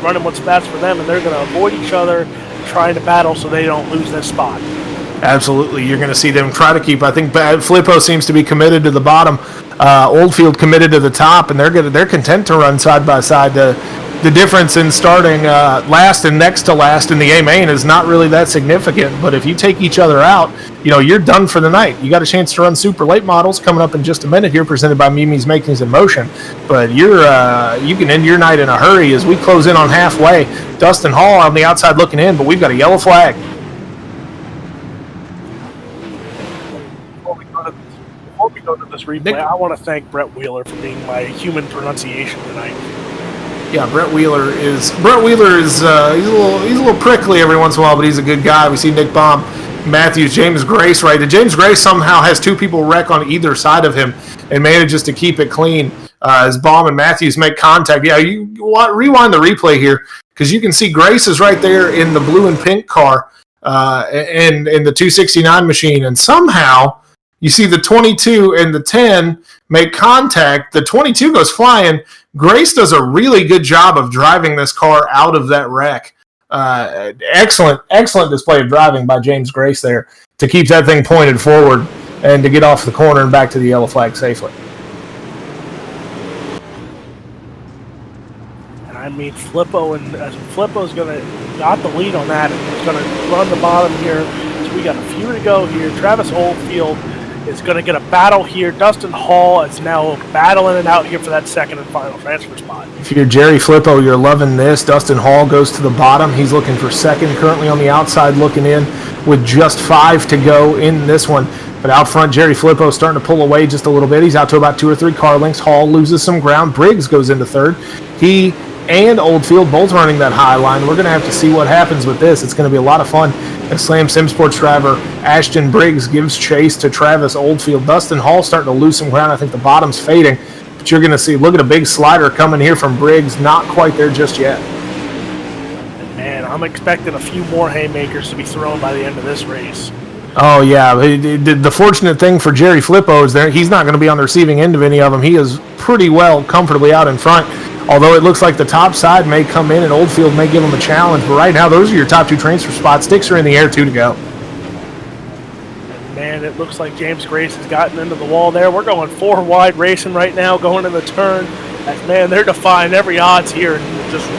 running what's best for them, and they're going to avoid each other, trying to battle so they don't lose their spot. Absolutely. You're going to see them try to keep, I think Flippo seems to be committed to the bottom. Oldfield committed to the top, and they're content to run side by side. The difference in starting last and next to last in the A main is not really that significant. But if you take each other out, you're done for the night. You got a chance to run super late models coming up in just a minute here, presented by Mimi's Makings in Motion. But you can end your night in a hurry as we close in on halfway. Dustin Hall on the outside looking in, but we've got a yellow flag. Before we go to this replay, I want to thank Brett Wheeler for being my human pronunciation tonight. Yeah, Brett Wheeler is he's a little prickly every once in a while, but he's a good guy. We see Nick Baum, Matthews, James Grace, right? And James Grace somehow has two people wreck on either side of him and manages to keep it clean as Baum and Matthews make contact. Yeah, you rewind the replay here because you can see Grace is right there in the blue and pink car and in the 269 machine, and somehow you see the 22 and the 10 make contact. The 22 goes flying. Grace does a really good job of driving this car out of that wreck. Excellent display of driving by James Grace there to keep that thing pointed forward and to get off the corner and back to the yellow flag safely. And I mean, Flippo's got the lead on that, and he's gonna run the bottom here. So we got a few to go here. Travis Oldfield is going to get a battle here. Dustin Hall is now battling it out here for that second and final transfer spot. If you're Jerry Flippo, you're loving this. Dustin Hall goes to the bottom. He's looking for second, currently on the outside looking in with just 5 to go in this one. But out front, Jerry Flippo starting to pull away just a little bit. He's out to about 2 or 3 car lengths. Hall loses some ground. Briggs goes into third. He and Oldfield both running that high line. We're going to have to see what happens with this. It's going to be a lot of fun as Slam Sim Sports driver Ashton Briggs gives chase to Travis Oldfield. Dustin Hall starting to lose some ground. I think the bottom's fading. But you're going to see, look at a big slider coming here from Briggs. Not quite there just yet. Man, I'm expecting a few more haymakers to be thrown by the end of this race. Oh, yeah. The fortunate thing for Jerry Flippo is that he's not going to be on the receiving end of any of them. He is pretty well comfortably out in front. Although it looks like the top side may come in and Oldfield may give him a challenge. But right now, those are your top 2 transfer spots. Sticks are in the air, 2 to go. And man, it looks like James Grace has gotten into the wall there. We're going 4 wide racing right now, going to the turn. As, man, they're defying every odds here and just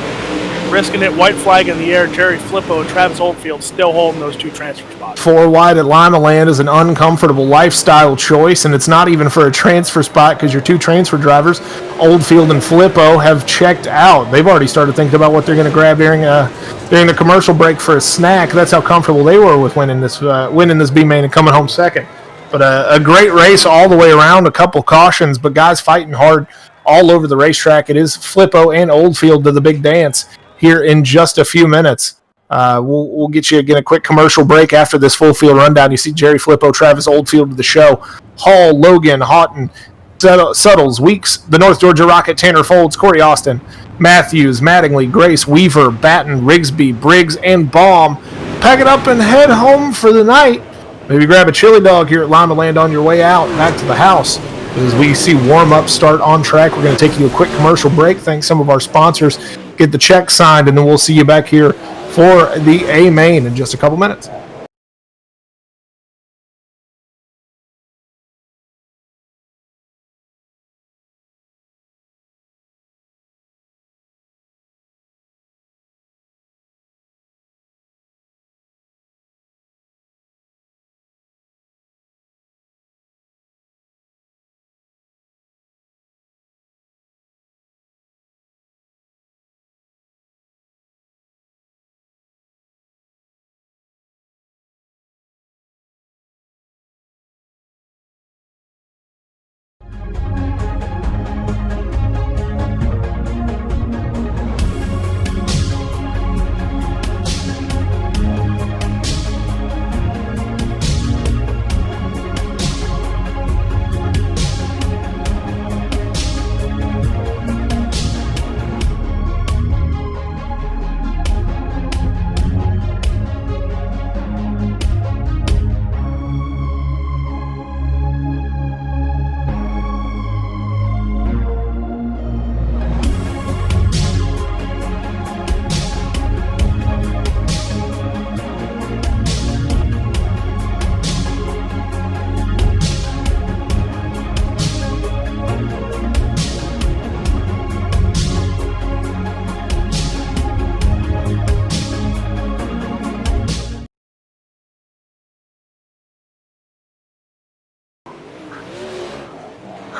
risking it. White flag in the air. Jerry Flippo and Travis Oldfield still holding those 2 transfer spots. 4 wide at Limaland is an uncomfortable lifestyle choice, and it's not even for a transfer spot because your 2 transfer drivers, Oldfield and Flippo, have checked out. They've already started thinking about what they're going to grab during the commercial break for a snack. That's how comfortable they were with winning this B main and coming home second. But a great race all the way around. A couple cautions, but guys fighting hard all over the racetrack. It is Flippo and Oldfield to the big dance here in just a few minutes. We'll get you again a quick commercial break after this full field rundown. You see Jerry Flippo, Travis Oldfield to the show. Hall, Logan, Houghton, Suttles, Weeks, the North Georgia Rocket, Tanner Folds, Corey Austin, Matthews, Mattingly, Grace, Weaver, Batten, Rigsby, Briggs, and Baum. Pack it up and head home for the night. Maybe grab a chili dog here at Limaland on your way out back to the house. As we see warm-up start on track, we're going to take you a quick commercial break. Thank some of our sponsors. Get the check signed, and then we'll see you back here for the A main in just a couple minutes.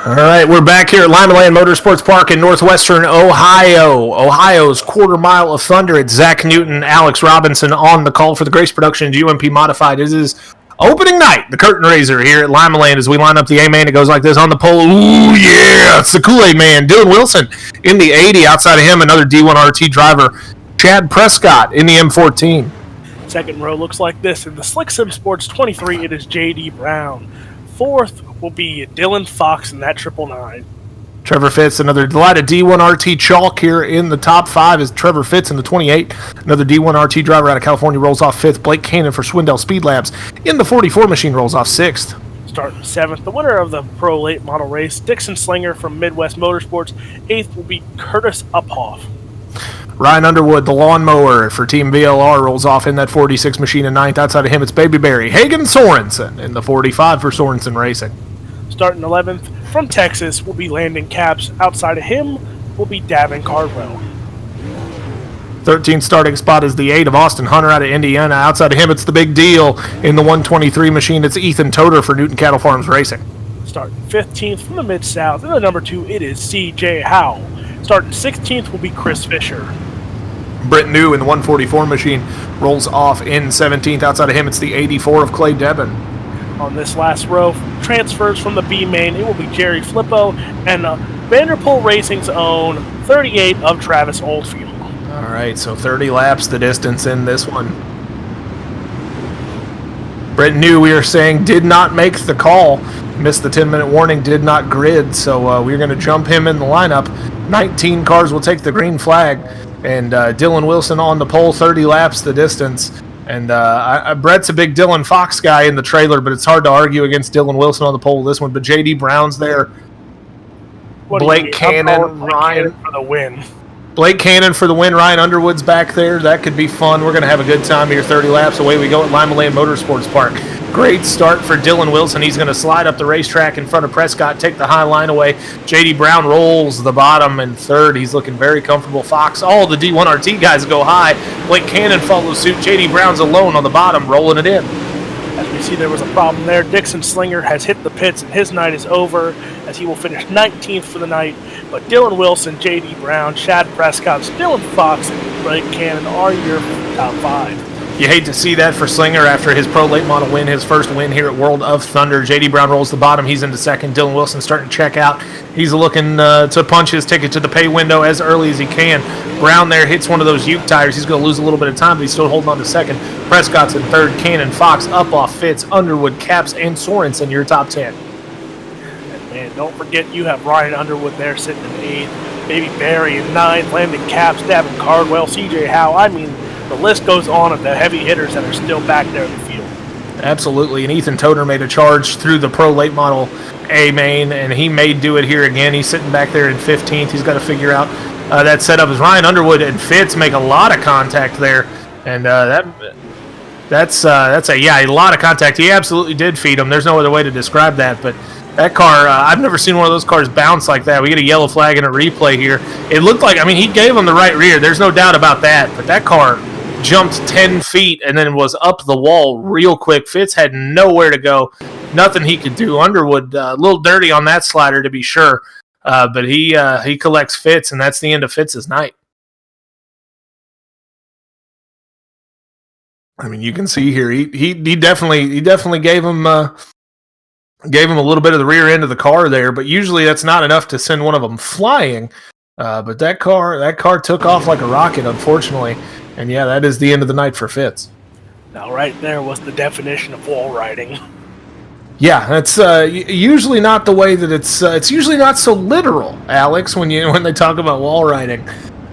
All right, we're back here at Limaland Motorsports Park in northwestern Ohio. Ohio's quarter mile of thunder. It's Zach Newton, Alex Robinson on the call for the Grace Productions UMP Modified. It is opening night, the curtain raiser here at Limaland as we line up the A-Man. It goes like this on the pole. Ooh, yeah, it's the Kool-Aid Man, Dylan Wilson in the 80. Outside of him, another D1RT driver, Chad Prescott in the M14. Second row looks like this. In the Slick Sim Sports 23, it is J.D. Brown. Fourth will be Dylan Fox in that 999. Trevor Fitz, another delighted D1RT chalk here in the top 5 is Trevor Fitz in the 28. Another D1RT driver out of California rolls off 5th. Blake Cannon for Swindell Speed Labs in the 44 machine rolls off 6th. Starting 7th, the winner of the Pro Late Model race, Dixon Slinger from Midwest Motorsports. 8th will be Curtis Uphoff. Ryan Underwood, the lawnmower for Team VLR, rolls off in that 46 machine in 9th. Outside of him, it's Baby Berry Hagen Sorensen in the 45 for Sorensen Racing. Starting 11th, from Texas will be Landon Capps. Outside of him will be Davin Cardwell. 13th starting spot is the 8 of Austin Hunter out of Indiana. Outside of him, it's the big deal in the 123 machine. It's Ethan Toder for Newton Cattle Farms Racing. Starting 15th from the Mid-South, in the number 2, it is C.J. Howell. Starting 16th will be Chris Fisher. Britt New in the 144 machine rolls off in 17th. Outside of him, it's the 84 of Clay Devon. On this last row, transfers from the B main, it will be Jerry Flippo and Vanderpool Racing's own 38 of Travis Oldfield. All right, so 30 laps the distance in this one. Britt New, we are saying, did not make the call. Missed the 10-minute warning, did not grid, so we're going to jump him in the lineup. 19 cars will take the green flag. And Dylan Wilson on the pole, 30 laps the distance. And Brett's a big Dylan Fox guy in the trailer, but it's hard to argue against Dylan Wilson on the pole with this one. But J.D. Brown's there. Blake Cannon, Ryan for the win. Blake Cannon for the win. Ryan Underwood's back there. That could be fun. We're going to have a good time here. 30 laps away we go at Limaland Motorsports Park. Great start for Dylan Wilson. He's going to slide up the racetrack in front of Prescott, take the high line away. J.D. Brown rolls the bottom in third. He's looking very comfortable. Fox, all the D1RT guys go high. Blake Cannon follows suit. J.D. Brown's alone on the bottom, rolling it in. As we see, there was a problem there. Dixon Slinger has hit the pits, and his night is over, as he will finish 19th for the night. But Dylan Wilson, J.D. Brown, Chad Prescott, Dylan Fox, and Blake Cannon are your top 5. You hate to see that for Slinger after his Pro Late Model win, his first win here at World of Thunder. J.D. Brown rolls the bottom. He's into second. Dylan Wilson starting to check out. He's looking to punch his ticket to the pay window as early as he can. Brown there hits one of those Uke tires. He's going to lose a little bit of time, but he's still holding on to second. Prescott's in third. Cannon, Fox, Uphoff, Fitz, Underwood, Capps, and Sorensen, your top 10. And don't forget, you have Ryan Underwood there sitting in 8th. Baby Berry in 9th. Landon Capps, Davin Cardwell, C.J. Howe. I mean, the list goes on of the heavy hitters that are still back there in the field. Absolutely, and Ethan Toder made a charge through the Pro Late Model A main, and he may do it here again. He's sitting back there in 15th. He's got to figure out that setup. As Ryan Underwood and Fitz make a lot of contact there, and that's a lot of contact. He absolutely did feed him. There's no other way to describe that, but that car, I've never seen one of those cars bounce like that. We get a yellow flag and a replay here. It looked like, he gave him the right rear. There's no doubt about that, but that car jumped 10 feet and then was up the wall real quick. Fitz had nowhere to go. Nothing he could do. Underwood, a little dirty on that slider to be sure, but he collects Fitz, and that's the end of Fitz's night. You can see here he definitely gave him a little bit of the rear end of the car there, but usually that's not enough to send one of them flying. But that car took off like a rocket, unfortunately. And yeah, that is the end of the night for Fitz. Now, right there was the definition of wall riding. Yeah, that's usually not the way that it's usually not so literal, Alex, when they talk about wall riding.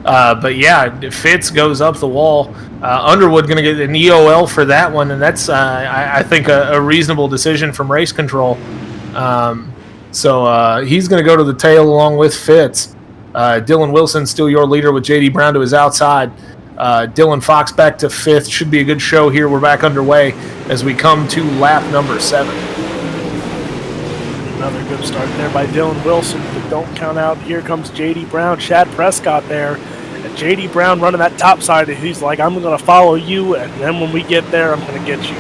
But yeah, Fitz goes up the wall. Underwood going to get an EOL for that one, and that's I think a reasonable decision from race control. So he's going to go to the tail along with Fitz. Dylan Wilson still your leader with J.D. Brown to his outside. Dylan Fox back to 5th. Should be a good show here. We're back underway as we come to lap number 7. Another good start there by Dylan Wilson, but don't count out. Here comes J.D. Brown, Chad Prescott there. And J.D. Brown running that top side. He's like, I'm going to follow you, and then when we get there, I'm going to get you.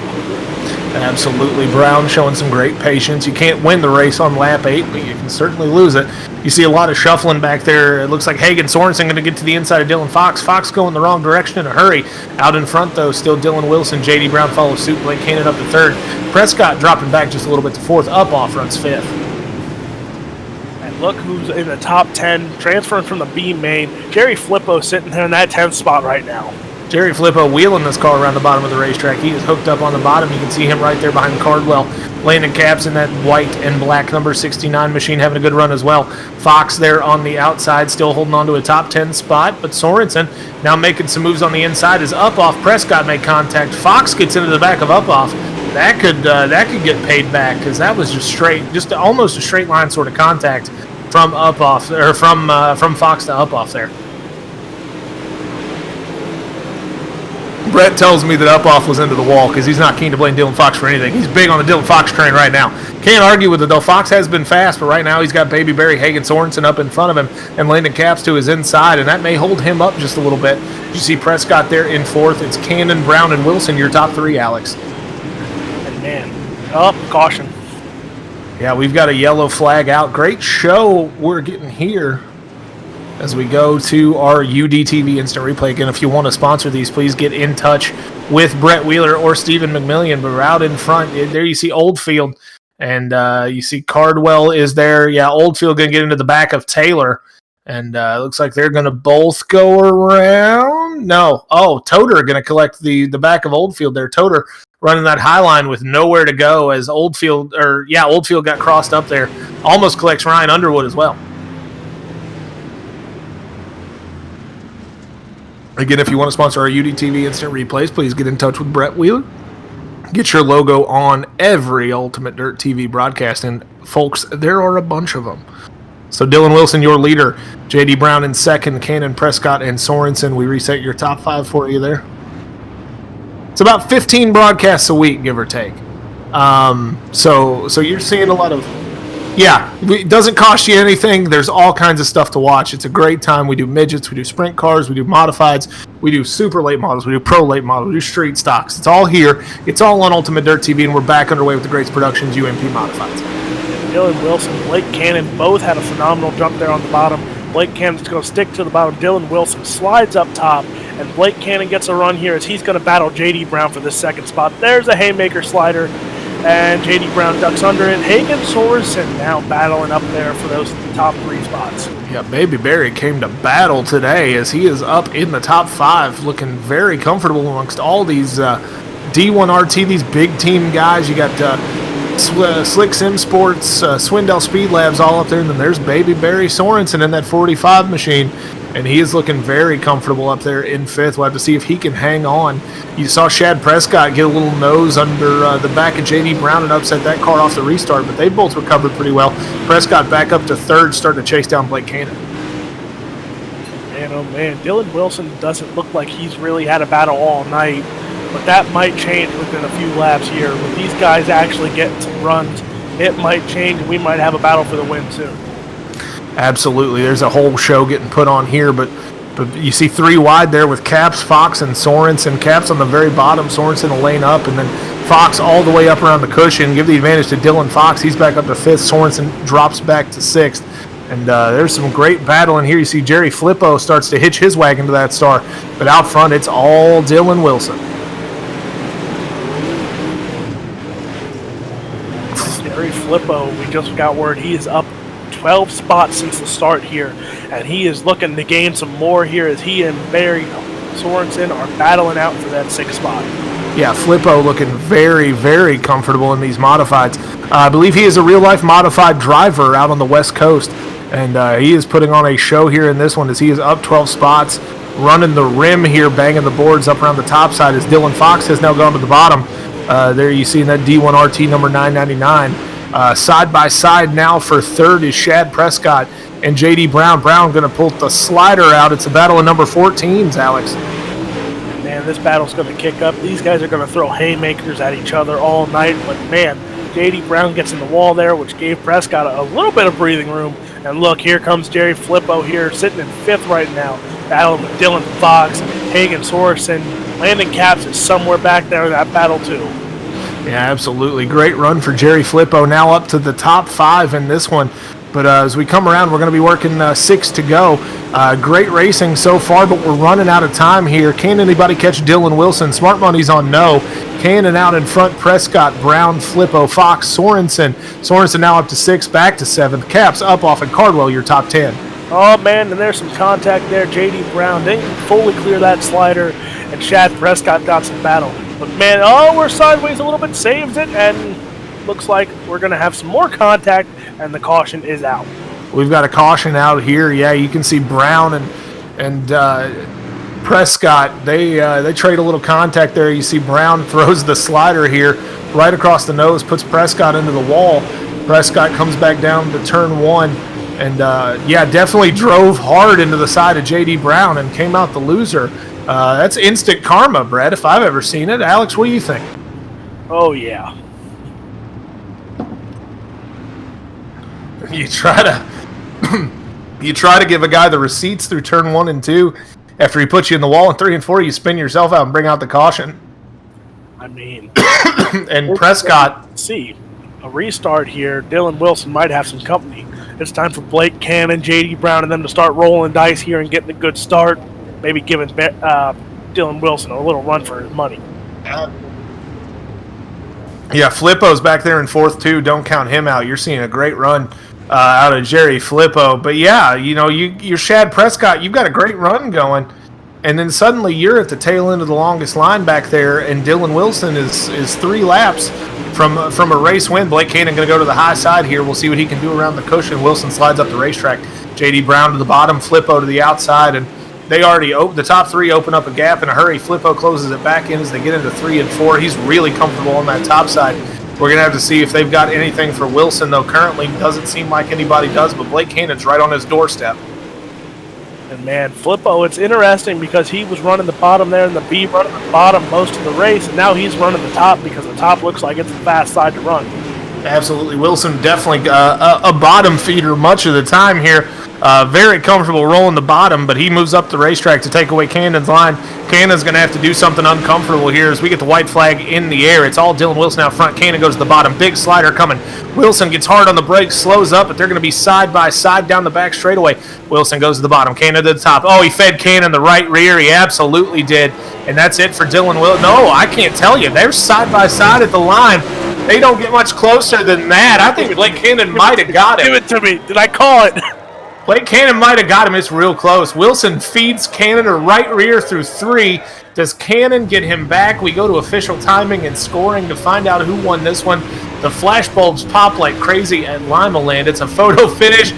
Absolutely. Brown showing some great patience. You can't win the race on lap 8, but you can certainly lose it. You see a lot of shuffling back there. It looks like Hagen Sorensen going to get to the inside of Dylan Fox. Fox going the wrong direction in a hurry. Out in front, though, still Dylan Wilson. J.D. Brown follows suit. Blake Cannon up to third. Prescott dropping back just a little bit to fourth. Upoff runs fifth. And look who's in the top 10, transferring from the B main. Jerry Flippo sitting there in that 10th spot right now. Jerry Flippo wheeling this car around the bottom of the racetrack. He is hooked up on the bottom. You can see him right there behind Cardwell. Landon Capps in that white and black number 69 machine having a good run as well. Fox there on the outside still holding on to a top 10 spot, but Sorensen now making some moves on the inside as Upoff. Prescott made contact. Fox gets into the back of Upoff. That could get paid back because that was just almost a straight line sort of contact from Upoff, or from Fox to Upoff there. Brett tells me that Upoff was into the wall because he's not keen to blame Dylan Fox for anything. He's big on the Dylan Fox train right now. Can't argue with it, though. Fox has been fast, but right now he's got Baby Barry Hagen Sorensen up in front of him and Landon Capps to his inside, and that may hold him up just a little bit. You see Prescott there in fourth. It's Cannon, Brown, and Wilson, your top three, Alex. And man, caution. Yeah, we've got a yellow flag out. Great show we're getting here as we go to our UDTV Instant Replay. Again, if you want to sponsor these, please get in touch with Brett Wheeler or Stephen McMillian. But we're out in front. There you see Oldfield, and you see Cardwell is there. Yeah, Oldfield going to get into the back of Taylor, and it looks like they're going to both go around. No. Oh, Toter going to collect the back of Oldfield there. Toter running that high line with nowhere to go as Oldfield got crossed up there. Almost collects Ryan Underwood as well. Again, if you want to sponsor our UDTV Instant Replays, please get in touch with Brett Wheeler. Get your logo on every Ultimate Dirt TV broadcast. And, folks, there are a bunch of them. So, Dylan Wilson, your leader. J.D. Brown in second. Cannon, Prescott, and Sorensen. We reset your top five for you there. It's about 15 broadcasts a week, give or take. So you're seeing a lot of... Yeah, it doesn't cost you anything. There's all kinds of stuff to watch. It's a great time. We do midgets, we do sprint cars, we do modifieds, we do super late models, we do pro late models, we do street stocks. It's all here. It's all on Ultimate Dirt TV, and we're back underway with the Greats Productions UMP modifieds. Dylan Wilson, Blake Cannon both had a phenomenal jump there on the bottom. Blake Cannon's going to stick to the bottom. Dylan Wilson slides up top, and Blake Cannon gets a run here as he's going to battle J.D. Brown for this second spot. There's a haymaker slider. And J.D. Brown ducks under it. Hagen Sorensen now battling up there for those top three spots. Yeah, Baby Barry came to battle today as he is up in the top five, looking very comfortable amongst all these D1RT, these big team guys. You got Slick Sim Sports, Swindell Speed Labs all up there, and then there's Baby Barry Sorensen in that 45 machine. And he is looking very comfortable up there in fifth. We'll have to see if he can hang on. You saw Shad Prescott get a little nose under the back of J.D. Brown and upset that car off the restart, but they both recovered pretty well. Prescott back up to third, starting to chase down Blake Cannon. Man, oh man, Dylan Wilson doesn't look like he's really had a battle all night, but that might change within a few laps here. With these guys actually getting some runs, it might change, and we might have a battle for the win soon. Absolutely. There's a whole show getting put on here, but you see three wide there with Capps, Fox, and Sorensen. Capps on the very bottom, Sorensen a lane up, and then Fox all the way up around the cushion. Give the advantage to Dylan Fox. He's back up to fifth. Sorensen drops back to sixth. And there's some great battling here. You see Jerry Flippo starts to hitch his wagon to that star. But out front, it's all Dylan Wilson. Jerry Flippo, we just got word he is up 12 spots since the start here, and he is looking to gain some more here as he and Barry Sorensen are battling out for that sixth spot. Yeah, Flippo looking very, very comfortable in these modifieds. I believe he is a real-life modified driver out on the West Coast, and he is putting on a show here in this one as he is up 12 spots, running the rim here, banging the boards up around the top side as Dylan Fox has now gone to the bottom. There you see in that D1RT number 999. Side by side now for third is Shad Prescott and J.D. Brown. Brown going to pull the slider out. It's a battle of number 14s, Alex. Man, this battle's going to kick up. These guys are going to throw haymakers at each other all night. But, man, J.D. Brown gets in the wall there, which gave Prescott a little bit of breathing room. And, look, here comes Jerry Flippo here, sitting in fifth right now, battling with Dylan Fox, Hagen Sorensen. Landon Capps is somewhere back there in that battle, too. Yeah, absolutely. Great run for Jerry Flippo. Now up to the top 5 in this one. But as we come around, we're going to be working 6 to go. Great racing so far, but we're running out of time here. Can anybody catch Dylan Wilson? Smart Money's on no. Cannon out in front. Prescott, Brown, Flippo, Fox, Sorensen. Sorensen now up to 6, back to 7th. Caps up off at Cardwell, your top 10. Oh, man, and there's some contact there. J.D. Brown didn't fully clear that slider, and Chad Prescott got some battle. But, man, we're sideways a little bit, saves it, and looks like we're going to have some more contact, and the caution is out. We've got a caution out here. Yeah, you can see Brown and Prescott. They trade a little contact there. You see Brown throws the slider here right across the nose, puts Prescott into the wall. Prescott comes back down to turn 1. And, definitely drove hard into the side of J.D. Brown and came out the loser. That's instant karma, Brett, if I've ever seen it. Alex, what do you think? Oh, yeah. You try to give a guy the receipts through turn 1 and 2. After he puts you in the wall in 3 and 4, you spin yourself out and bring out the caution. I mean... and Prescott... See, a restart here. Dylan Wilson might have some company. It's time for Blake Cannon, J.D. Brown, and them to start rolling dice here and getting a good start. Maybe giving Dylan Wilson a little run for his money. Yeah, Flippo's back there in 4th, too. Don't count him out. You're seeing a great run out of Jerry Flippo. But, yeah, you're Shad Prescott. You've got a great run going. And then suddenly you're at the tail end of the longest line back there, and Dylan Wilson is 3 laps from a race win. Blake Cannon going to go to the high side here. We'll see what he can do around the cushion. Wilson slides up the racetrack. J.D. Brown to the bottom, Flippo to the outside, and they already the top 3 open up a gap in a hurry. Flippo closes it back in as they get into 3 and 4. He's really comfortable on that top side. We're going to have to see if they've got anything for Wilson, though currently doesn't seem like anybody does, but Blake Cannon's right on his doorstep. And, man, Flippo, it's interesting because he was running the bottom there and the B running the bottom most of the race, and now he's running the top because the top looks like it's the fast side to run. Absolutely. Wilson definitely a bottom feeder much of the time here. Very comfortable rolling the bottom, but he moves up the racetrack to take away Cannon's line. Cannon's going to have to do something uncomfortable here as we get the white flag in the air. It's all Dylan Wilson out front. Cannon goes to the bottom. Big slider coming. Wilson gets hard on the brakes, slows up, but they're going to be side by side down the back straightaway. Wilson goes to the bottom. Cannon to the top. Oh, he fed Cannon the right rear. He absolutely did. And that's it for Dylan Wilson. No, I can't tell you. They're side by side at the line. They don't get much closer than that. I think Blake Cannon might have got it. Give it to me. Did I call it? Blake Cannon might have got him. It's real close. Wilson feeds Cannon a right rear through 3. Does Cannon get him back? We go to official timing and scoring to find out who won this one. The flashbulbs pop like crazy at Limaland. It's a photo finish.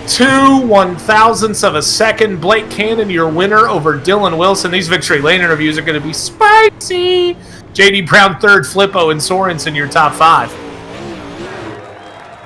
2 1,000ths of a second. Blake Cannon, your winner over Dylan Wilson. These victory lane interviews are going to be spicy. J.D. Brown 3rd, Flippo and Sorensen your top 5.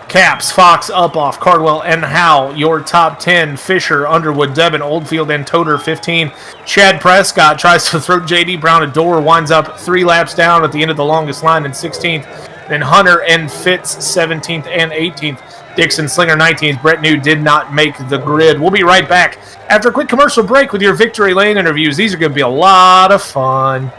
Caps, Fox, Upoff, Cardwell, and Howell, your top 10. Fisher, Underwood, Devin, Oldfield, and Toter, 15. Chad Prescott tries to throw J.D. Brown a door, winds up 3 laps down at the end of the longest line in 16th. Then Hunter and Fitz, 17th and 18th. Dixon, Slinger, 19th. Brett New did not make the grid. We'll be right back after a quick commercial break with your victory lane interviews. These are going to be a lot of fun.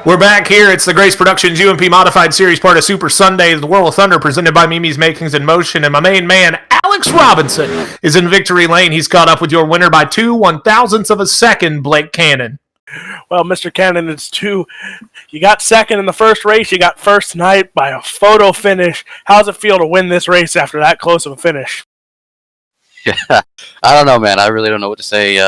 We're back here. It's the Grace Productions UMP Modified Series, part of Super Sunday, the World of Thunder, presented by Mimi's Makings in Motion. And my main man, Alex Robinson, is in victory lane. He's caught up with your winner by 2 1,000ths of a second, Blake Cannon. Well, Mr. Cannon, it's 2. You got second in the first race. You got first tonight by a photo finish. How's it feel to win this race after that close of a finish? Yeah, I don't know, man. I really don't know what to say.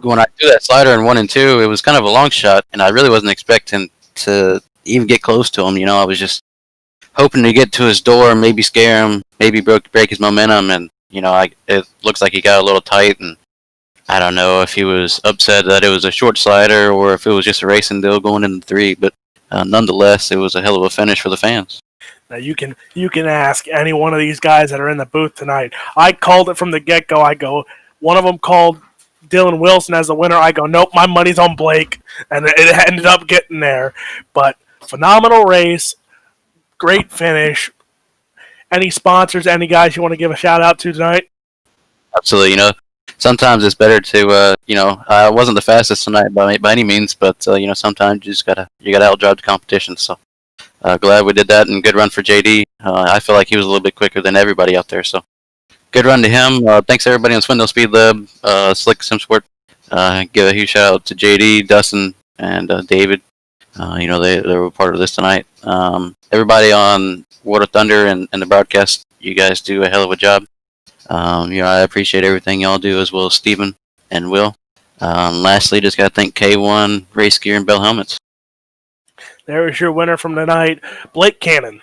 When I threw that slider in 1 and 2, it was kind of a long shot, and I really wasn't expecting to even get close to him. I was just hoping to get to his door, maybe scare him, maybe break his momentum, and it looks like he got a little tight, and I don't know if he was upset that it was a short slider or if it was just a racing deal going into 3, but nonetheless, it was a hell of a finish for the fans. Now you can ask any one of these guys that are in the booth tonight. I called it from the get-go. I go, one of them called Dylan Wilson as the winner. I go, nope, my money's on Blake, and it ended up getting there. But phenomenal race, great finish. Any sponsors, any guys you want to give a shout out to tonight? Absolutely. Sometimes it's better to, I wasn't the fastest tonight by any means, but sometimes you gotta outdrive the competition. So glad we did that, and good run for JD. I feel like he was a little bit quicker than everybody out there. So good run to him. Thanks everybody on Swindle Speed Lab, Slick Simsport. Give a huge shout out to JD, Dustin, and David. They were part of this tonight. Everybody on World of Thunder and the broadcast, you guys do a hell of a job. I appreciate everything y'all do, as well as Steven and Will. Lastly, just got to thank K1, Race Gear, and Bell Helmets. There is your winner from tonight, Blake Cannon.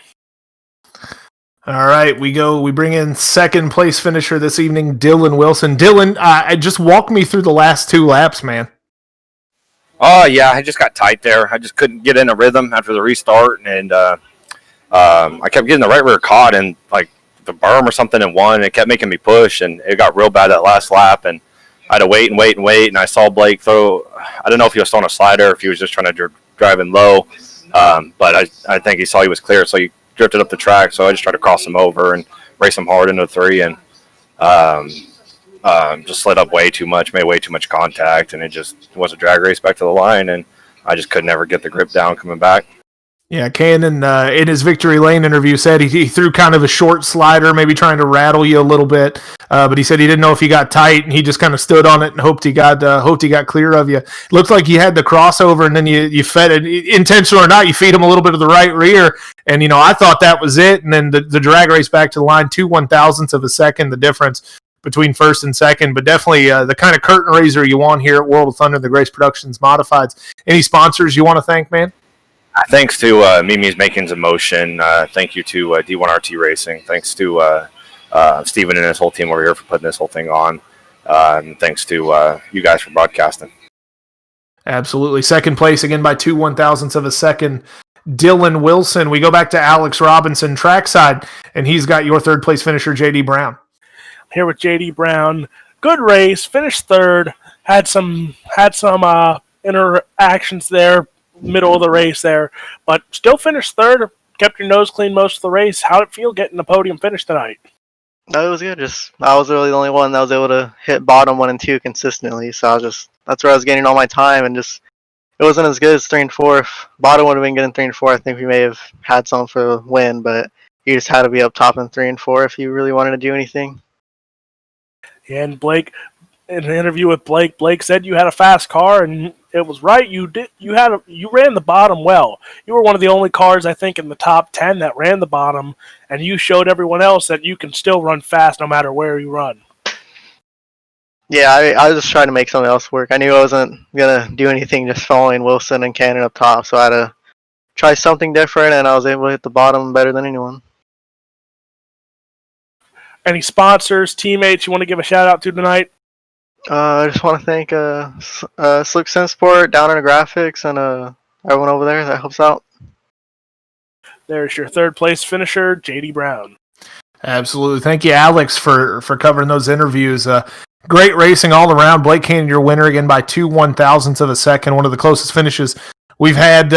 All right, we bring in second place finisher this evening, Dylan Wilson. Dylan, just walk me through the last 2 laps, man. Oh, yeah, I just got tight there. I just couldn't get in a rhythm after the restart, and I kept getting the right rear caught in, like, the berm or something and one. It kept making me push, and it got real bad that last lap, and I had to wait, and I saw Blake throw. I don't know if he was throwing a slider or if he was just trying to drive in low, but I think he saw he was clear, so he drifted up the track, so I just tried to cross him over and race him hard into 3, and just slid up way too much, made way too much contact, and it just was a drag race back to the line, and I just could never get the grip down coming back. Yeah, Cannon, in his Victory Lane interview, said he threw kind of a short slider, maybe trying to rattle you a little bit, but he said he didn't know if he got tight, and he just kind of stood on it and hoped he got clear of you. It looked like you had the crossover, and then you fed it, intentional or not, you feed him a little bit of the right rear, and I thought that was it, and then the drag race back to the line, 2 1,000ths of a second, the difference between first and second, but definitely the kind of curtain raiser you want here at World of Thunder, the Grace Productions Modifieds. Any sponsors you want to thank, man? Thanks to Mimi's Makings of Motion. Thank you to D1RT Racing. Thanks to Steven and his whole team over here for putting this whole thing on. And thanks to you guys for broadcasting. Absolutely. Second place again by 2 1,000ths of a second, Dylan Wilson. We go back to Alex Robinson trackside, and he's got your third place finisher, JD Brown. Here with JD Brown. Good race, finished third, had some interactions there, middle of the race there, but still finished third, kept your nose clean most of the race. How'd it feel getting the podium finish tonight? No, it was good. I was really the only one that was able to hit bottom 1 and 2 consistently, so that's where I was gaining all my time, and it wasn't as good as 3 and 4. If bottom would have been good in 3 and 4, I think we may have had some for the win, but you just had to be up top in 3 and 4 if you really wanted to do anything. And Blake, in an interview with Blake said you had a fast car, and it was right. You ran the bottom well. You were one of the only cars, I think, in the top 10 that ran the bottom, and you showed everyone else that you can still run fast no matter where you run. Yeah, I was just trying to make something else work. I knew I wasn't going to do anything just following Wilson and Cannon up top, so I had to try something different, and I was able to hit the bottom better than anyone. Any sponsors, teammates you want to give a shout-out to tonight? I just want to thank Slick Simsport, Down in the Graphics, and everyone over there that helps out. There's your third place finisher, JD Brown. Absolutely. Thank you, Alex, for covering those interviews. Great racing all around. Blake Cannon, your winner again by 2 1,000ths of a second. One of the closest finishes we've had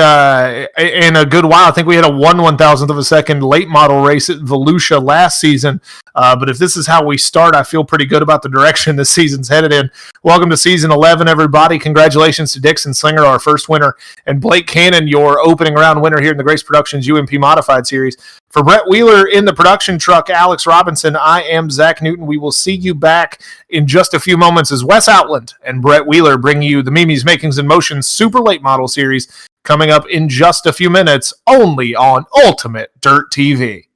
in a good while. I think we had a 1 1,000th of a second late model race at Volusia last season. But if this is how we start, I feel pretty good about the direction this season's headed in. Welcome to Season 11, everybody. Congratulations to Dixon Slinger, our first winner, and Blake Cannon, your opening round winner here in the Grace Productions UMP Modified Series. For Brett Wheeler in the production truck, Alex Robinson, I am Zach Newton. We will see you back in just a few moments as Wes Outland and Brett Wheeler bring you the Mimi's Makings and Motions Super Late Model Series coming up in just a few minutes, only on Ultimate Dirt TV.